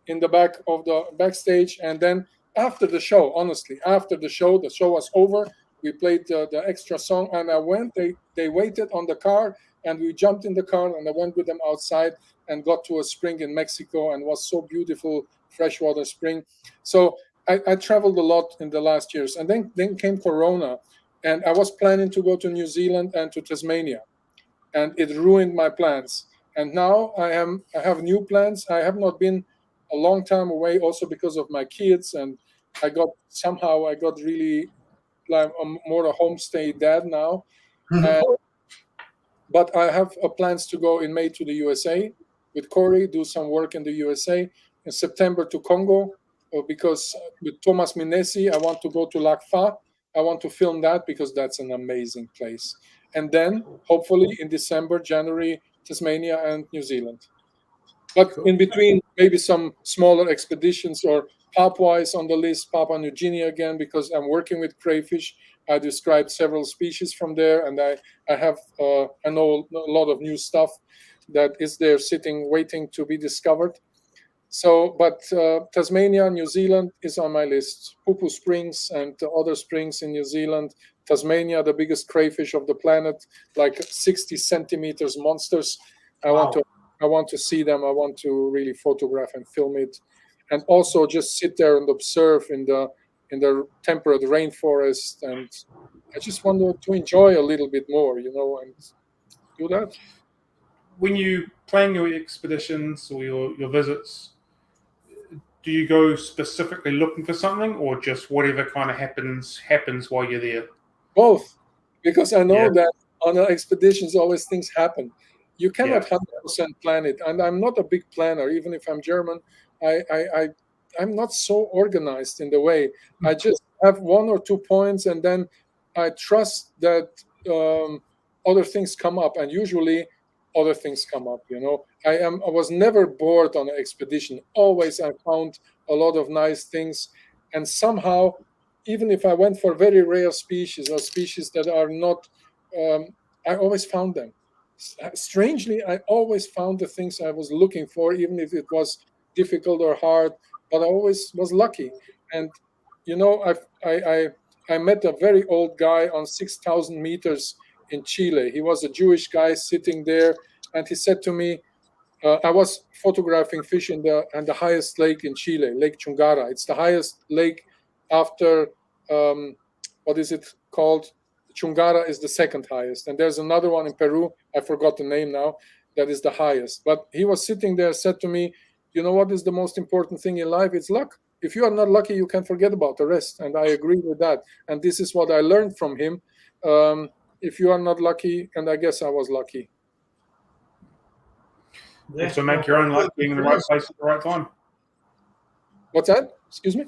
in the back of the backstage. And then after the show, honestly, after the show was over. We played the extra song, and I went. They waited on the car, and we jumped in the car, and I went with them outside and got to a spring in Mexico, and was so beautiful, freshwater spring. So I traveled a lot in the last years, and then came Corona, and I was planning to go to New Zealand and to Tasmania, and it ruined my plans. And now I have new plans. I have not been a long time away, also because of my kids, and I got really like more a homestay dad now. But I have plans to go in May to the USA with Cory, do some work in the USA, in September to Congo, because with Thomas Minesi, I want to go to Lac Fa. I want to film that because that's an amazing place. And then hopefully in December, January, Tasmania and New Zealand. But in between, maybe some smaller expeditions, or Papua is on the list, Papua New Guinea again, because I'm working with crayfish. I described several species from there, and I know a lot of new stuff that is there sitting, waiting to be discovered. So, but Tasmania, New Zealand is on my list. Pupu Springs and the other springs in New Zealand. Tasmania, the biggest crayfish of the planet, like 60 centimeters monsters. I want to see them. I want to really photograph and film it, and also just sit there and observe in the temperate rainforest. And I just want to enjoy a little bit more, and do that. When you plan your expeditions or your visits, do you go specifically looking for something, or just whatever kind of happens while you're there? Both, because I know that on expeditions always things happen. You cannot 100% plan it, and I'm not a big planner. Even if I'm German, I'm not so organized in the way. I just have one or 2 points, and then I trust that other things come up, and usually other things come up. I was never bored on an expedition. Always I found a lot of nice things, and somehow, even if I went for very rare species or species that are not, I always found them. Strangely, I always found the things I was looking for, even if it was difficult or hard. But I always was lucky. And I met a very old guy on 6,000 meters in Chile. He was a Jewish guy sitting there, and he said to me, I was photographing fish in the highest lake in Chile, Lake Chungara. It's the highest lake after what is it called? Chungara is the second highest, and there's another one in Peru, I forgot the name now, that is the highest. But he was sitting there, said to me, you know what is the most important thing in life? It's luck. If you are not lucky, you can forget about the rest. And I agree with that. And this is what I learned from him. If you are not lucky, and I guess I was lucky. So make your own luck being in the right place at the right time. What's that? Excuse me?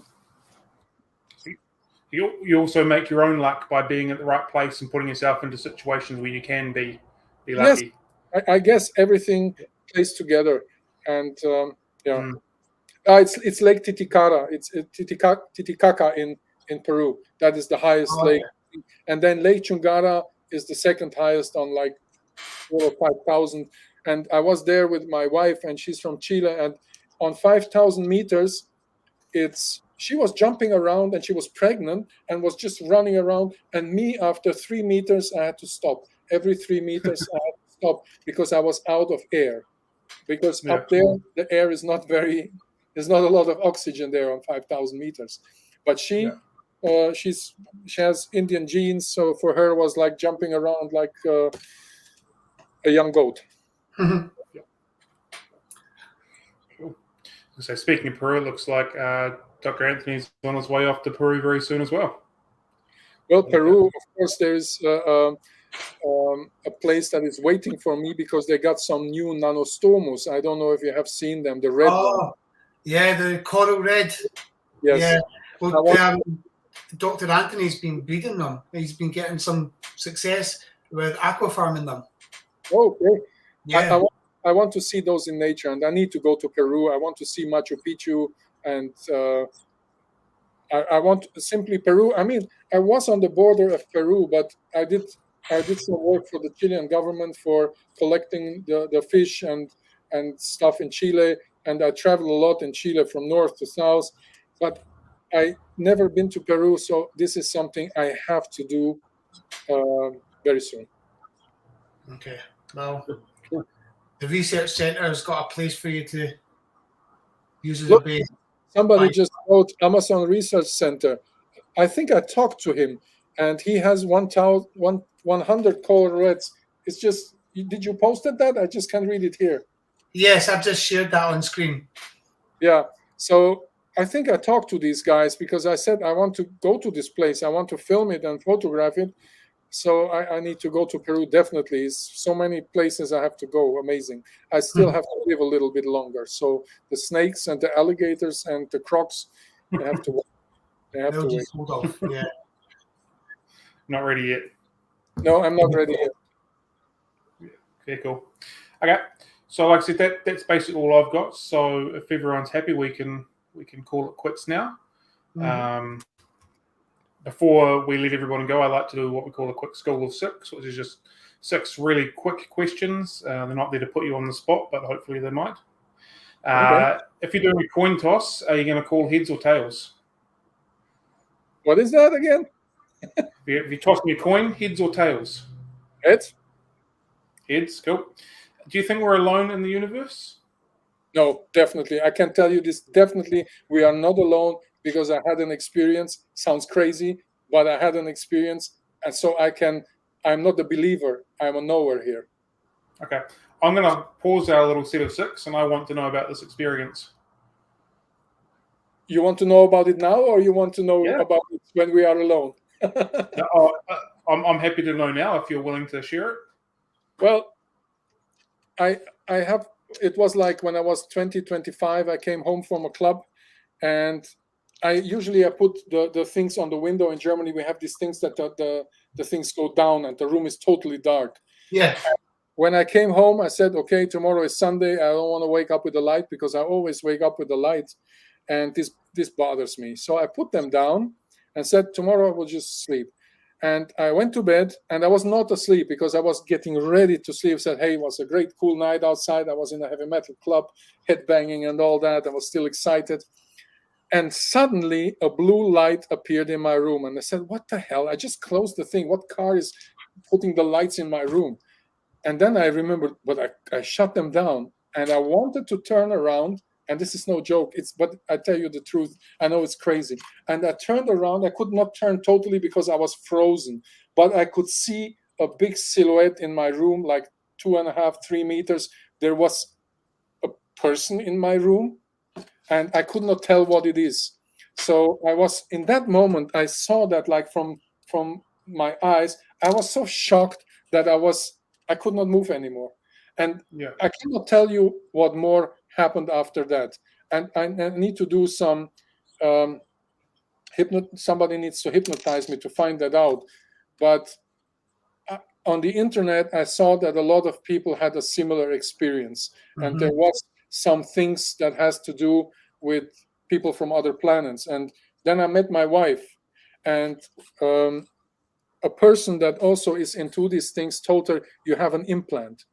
You also make your own luck by being at the right place and putting yourself into situations where you can be lucky. Yes, I guess everything plays together, and it's Lake Titicaca. It's Titicaca in Peru. That is the highest lake, and then Lake Chungara is the second highest on like 4,000 or 5,000. And I was there with my wife, and she's from Chile, and on 5,000 meters, she was jumping around and she was pregnant and was just running around. And me, after 3 meters, I had to stop. Every 3 meters, I had to stop because I was out of air. Because up there, the air is not there's not a lot of oxygen there on 5,000 meters. But she has Indian genes, so for her it was like jumping around like a young goat. Mhm. So speaking of Peru, it looks like Dr. Anthony's on his way off to Peru very soon as well. Well, Peru, of course, there's a place that is waiting for me because they got some new nanostomus. I don't know if you have seen them, the red one. Yeah, the coral red. Yes. Yeah. Well, Dr. Anthony's been breeding them. He's been getting some success with aquafarming them. Okay. Yeah. I want to see those in nature, and I need to go to Peru. I want to see Machu Picchu, and I want simply Peru. I mean, I was on the border of Peru, but I did some work for the Chilean government for collecting the fish and stuff in Chile, and I travel a lot in Chile from north to south, but I never been to Peru, so this is something I have to do very soon. Okay. Well, the research center has got a place for you to use as a base. Somebody just wrote Amazon Research Center. I think I talked to him, and he has 100 color reds. It's just, did you post that? I just can't read it here. Yes, I've just shared that on screen. Yeah. So I think I talked to these guys because I said I want to go to this place. I want to film it and photograph it. So I need to go to Peru, definitely. It's so many places I have to go. Amazing. I still have to live a little bit longer. So the snakes and the alligators and the crocs, they have to wait. They have to wait. Hold off. Yeah. Not ready yet. No, I'm not ready yet. Okay, cool. Okay. So like I said, that's basically all I've got. So if everyone's happy, we can call it quits now. Mm-hmm. Before we let everyone go, I like to do what we call a quick school of six, which is just 6 really quick questions. They're not there to put you on the spot, but hopefully they might. Okay. If you're doing a coin toss, are you going to call heads or tails? What is that again? If you toss me a coin, heads or tails? Heads. Heads, cool. Do you think we're alone in the universe? No, definitely. I can tell you this. Definitely, we are not alone. Because I had an experience, sounds crazy, but I had an experience, and so I'm not a believer, I'm a knower here. Okay. I'm going to pause our little set of 6, and I want to know about this experience. You want to know about it now, or you want to know about it when we are alone? I'm happy to know now if you're willing to share it. Well, it was like when I was 20, 25, I came home from a club, and I put the things on the window. In Germany, we have these things that the things go down and the room is totally dark. Yeah. When I came home, I said, okay, tomorrow is Sunday. I don't want to wake up with the light because I always wake up with the light, and this bothers me. So I put them down and said, tomorrow I will just sleep. And I went to bed, and I was not asleep because I was getting ready to sleep. I said, hey, it was a great cool night outside. I was in a heavy metal club, headbanging and all that. I was still excited. And suddenly a blue light appeared in my room. And I said, what the hell? I just closed the thing. What car is putting the lights in my room? And then I remembered, but I shut them down. And I wanted to turn around. And this is no joke. But I tell you the truth. I know it's crazy. And I turned around. I could not turn totally because I was frozen. But I could see a big silhouette in my room, like 2.5, 3 meters. There was a person in my room. And I could not tell what it is. So I was, in that moment, I saw that like from my eyes. I was so shocked that I could not move anymore. And I cannot tell you what more happened after that. And I need to do some, somebody needs to hypnotize me to find that out. But on the internet, I saw that a lot of people had a similar experience. Mm-hmm. And there was some things that has to do with people from other planets. And then I met my wife, and a person that also is into these things told her, you have an implant.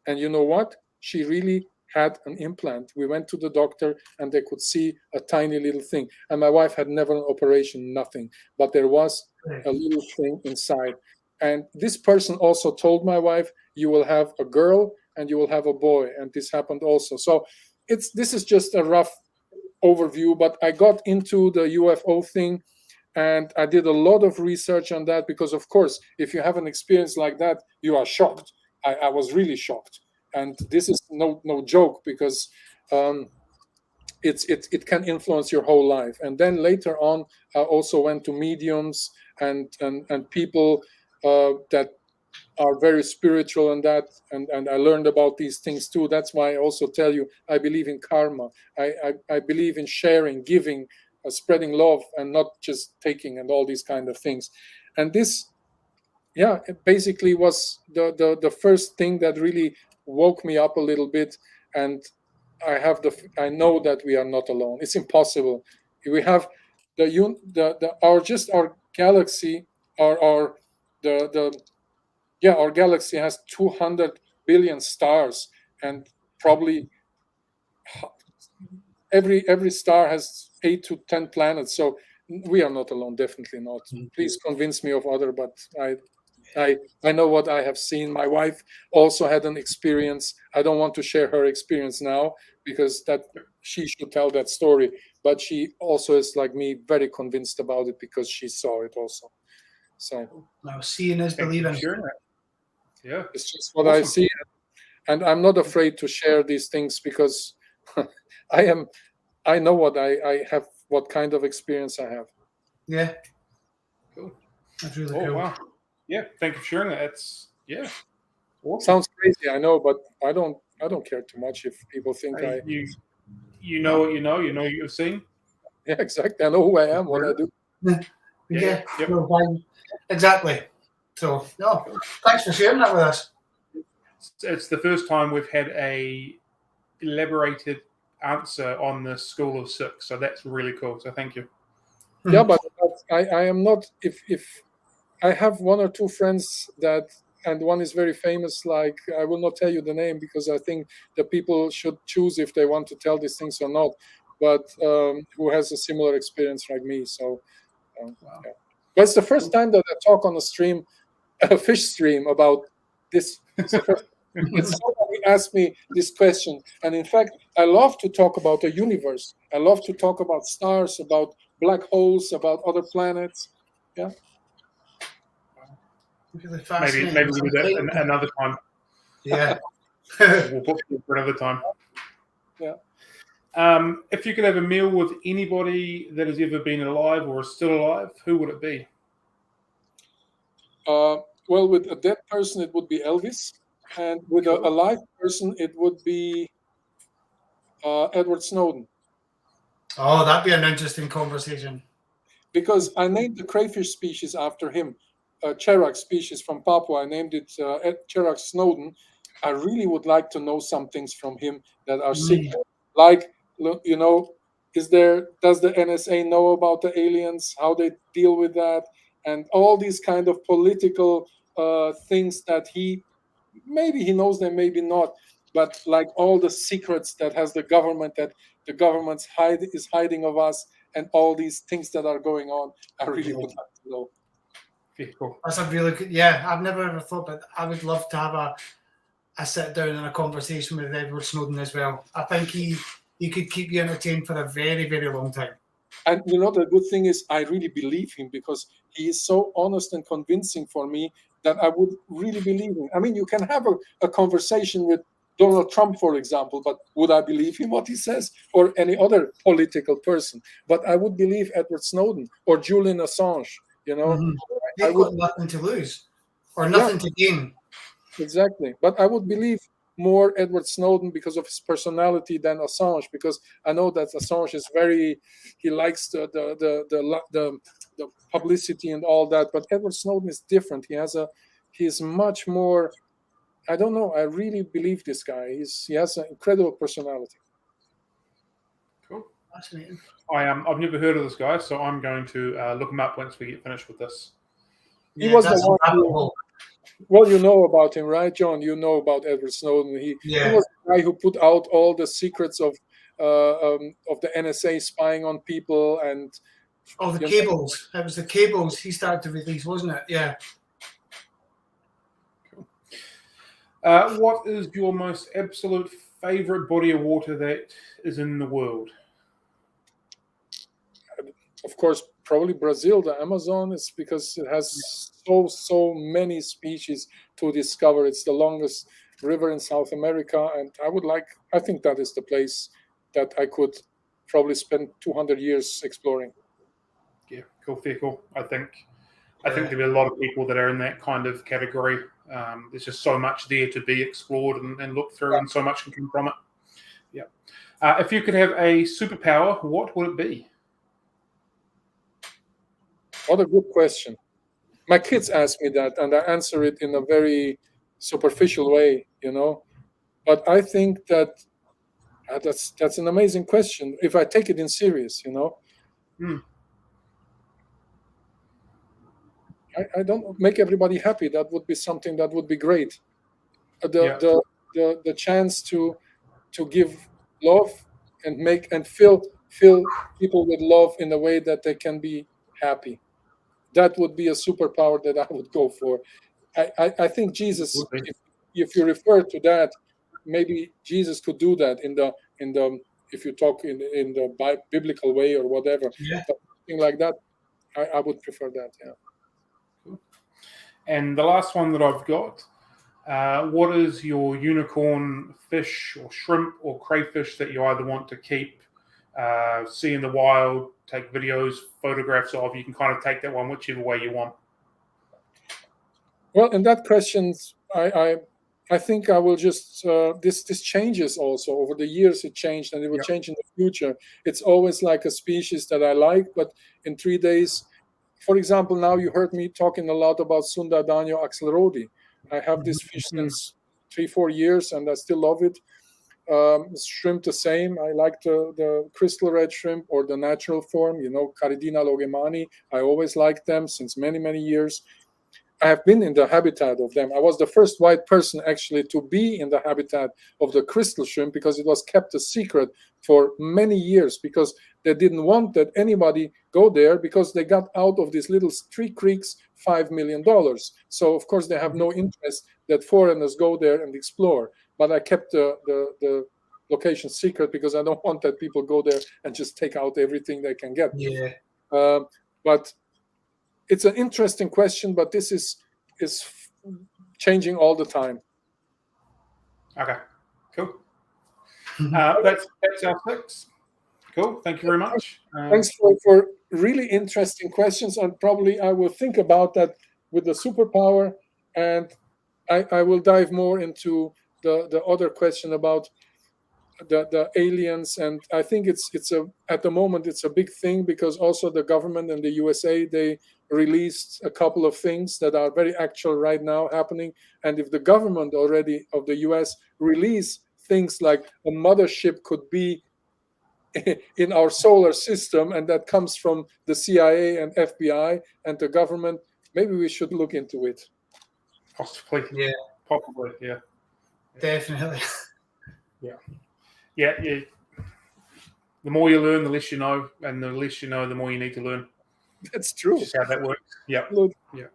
And you know what? She really had an implant. We went to the doctor and they could see a tiny little thing. And my wife had never an operation, nothing. But there was a little thing inside. And this person also told my wife, you will have a girl and you will have a boy. And this happened also. So this is just a rough overview, but I got into the UFO thing and I did a lot of research on that because, of course, if you have an experience like that, you are shocked. I was really shocked. And this is no joke because it can influence your whole life. And then later on, I also went to mediums and people that are very spiritual and that, and I learned about these things too. That's why I also tell you, I believe in karma. I believe in sharing, giving, spreading love, and not just taking and all these kind of things. And this, yeah, it basically was the first thing that really woke me up a little bit. And I know that we are not alone. It's impossible. We have our galaxy, our galaxy has 200 billion stars, and probably every star has 8 to 10 planets. So we are not alone, definitely not. Please convince me of other, but I know what I have seen. My wife also had an experience. I don't want to share her experience now because that she should tell that story. But she also is like me, very convinced about it because she saw it also. So now seeing is believing. Yeah, it's just what I see, and I'm not afraid to share these things because I know what I have, what kind of experience I have. Yeah, cool. That's really cool. Wow. Yeah, thank you for sharing that. It's awesome. Sounds crazy, I know, but I don't care too much if people think you know what you know what you've seen. Yeah, exactly. I know who I am, what I do. Yeah. No, exactly. So no, thanks for sharing that with us. It's the first time we've had a elaborated answer on the School of Six, so that's really cool. So thank you. Yeah, but I am not. If I have one or two friends that, and one is very famous. Like, I will not tell you the name because I think the people should choose if they want to tell these things or not. But who has a similar experience like me? So, wow. Yeah. But it's the first time that I talk on a stream, a fish stream, about this. Somebody asked me this question, and in fact, I love to talk about the universe. I love to talk about stars, about black holes, about other planets. Yeah. Really Maybe we'll do that another time. Yeah. We'll book it for another time. Yeah. If you could have a meal with anybody that has ever been alive or is still alive, who would it be? Well, with a dead person, it would be Elvis. And with a live person, it would be Edward Snowden. Oh, that'd be an interesting conversation. Because I named the crayfish species after him, Cherak species from Papua. I named it Cherak Snowden. I really would like to know some things from him that are secret. Like, does the NSA know about the aliens, how they deal with that, and all these kind of political things that maybe he knows them, maybe not, but like all the secrets that has the government, that the government's is hiding of us, and all these things that are going on, I really would like to know. Okay, cool. That's a really good. Yeah, I've never ever thought, but I would love to have a sit down and a conversation with Edward Snowden as well. I think he could keep you entertained for a very, very long time. And the good thing is, I really believe him because he is so honest and convincing for me that I would really believe him. I mean, you can have a conversation with Donald Trump, for example, but would I believe him what he says, or any other political person? But I would believe Edward Snowden or Julian Assange. They've got nothing to lose or nothing to gain. Exactly. But I would believe more Edward Snowden because of his personality than Assange, because I know that Assange is he likes the publicity and all that, but Edward Snowden is different. He is much more, I don't know, I really believe this guy. He has an incredible personality. Cool. Fascinating. I've never heard of this guy, so I'm going to look him up once we get finished with this. He was the one Well, you know about him, right, John? You know about Edward Snowden. He was the guy who put out all the secrets of the NSA spying on people and the cables. It was the cables he started to release, wasn't it? Yeah. What is your most absolute favorite body of water that is in the world? Of course, probably Brazil, the Amazon, is because it has so many species to discover. It's the longest river in South America, and I think that is the place that I could probably spend 200 years exploring. Yeah, cool, fair, cool. I think there'll be a lot of people that are in that kind of category. There's just so much there to be explored and looked through, and so much can come from it. Yeah. If you could have a superpower, what would it be? What a good question. My kids ask me that, and I answer it in a very superficial way, But I think that that's an amazing question if I take it in serious, I don't make everybody happy. That would be something that would be great. The chance to give love and fill people with love in a way that they can be happy. That would be a superpower that I would go for. I think Jesus, if you refer to that, maybe Jesus could do that in the if you talk in the biblical way or whatever, something like that. I would prefer that. Yeah. And the last one that I've got, what is your unicorn fish or shrimp or crayfish that you either want to keep, see in the wild, take videos, photographs of? You can kind of take that one whichever way you want. Well, in that question, I think I will just this changes also over the years. It changed, and it will change in the future. It's always like a species that I like, but in 3 days, for example, now you heard me talking a lot about Sundadanio axelrodi. I have this fish since 3-4 years, and I still love it. Shrimp the same. I like the crystal red shrimp or the natural form, Caridina logemani. I always liked them since many years. I have been in the habitat of them. I was the first white person actually to be in the habitat of the crystal shrimp because it was kept a secret for many years because they didn't want that anybody go there because they got out of these little 3 creeks $5 million. So of course they have no interest that foreigners go there and explore. But I kept the location secret because I don't want that people go there and just take out everything they can get. Yeah. But it's an interesting question, but this is changing all the time. Okay, cool. That's our 6. Cool. Thank you very much. Thanks for really interesting questions, and probably I will think about that with the superpower, and I will dive more into the other question about the aliens. And I think it's at the moment it's a big thing because also the government in the USA, they released a couple of things that are very actual right now happening. And if the government already of the US release things like a mothership could be in our solar system, and that comes from the CIA and FBI and the government, maybe we should look into it. Possibly. Yeah. Probably. Yeah. Definitely. Yeah. The more you learn, the less you know, and the less you know, the more you need to learn. That's true. That's just how that works. Yeah. Look. Yeah.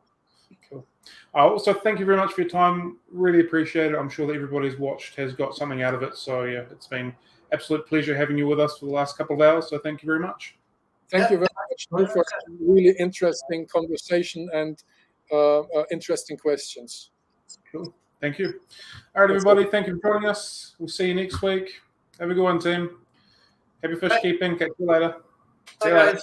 Cool. Also, thank you very much for your time. Really appreciate it. I'm sure that everybody's watched has got something out of it. So yeah, it's been absolute pleasure having you with us for the last couple of hours. So thank you very much. Thank you very much for a really interesting conversation and interesting questions. Cool. Thank you. All right, everybody. Thank you for joining us. We'll see you next week. Have a good one, team. Happy fish keeping. Catch you later. See you later.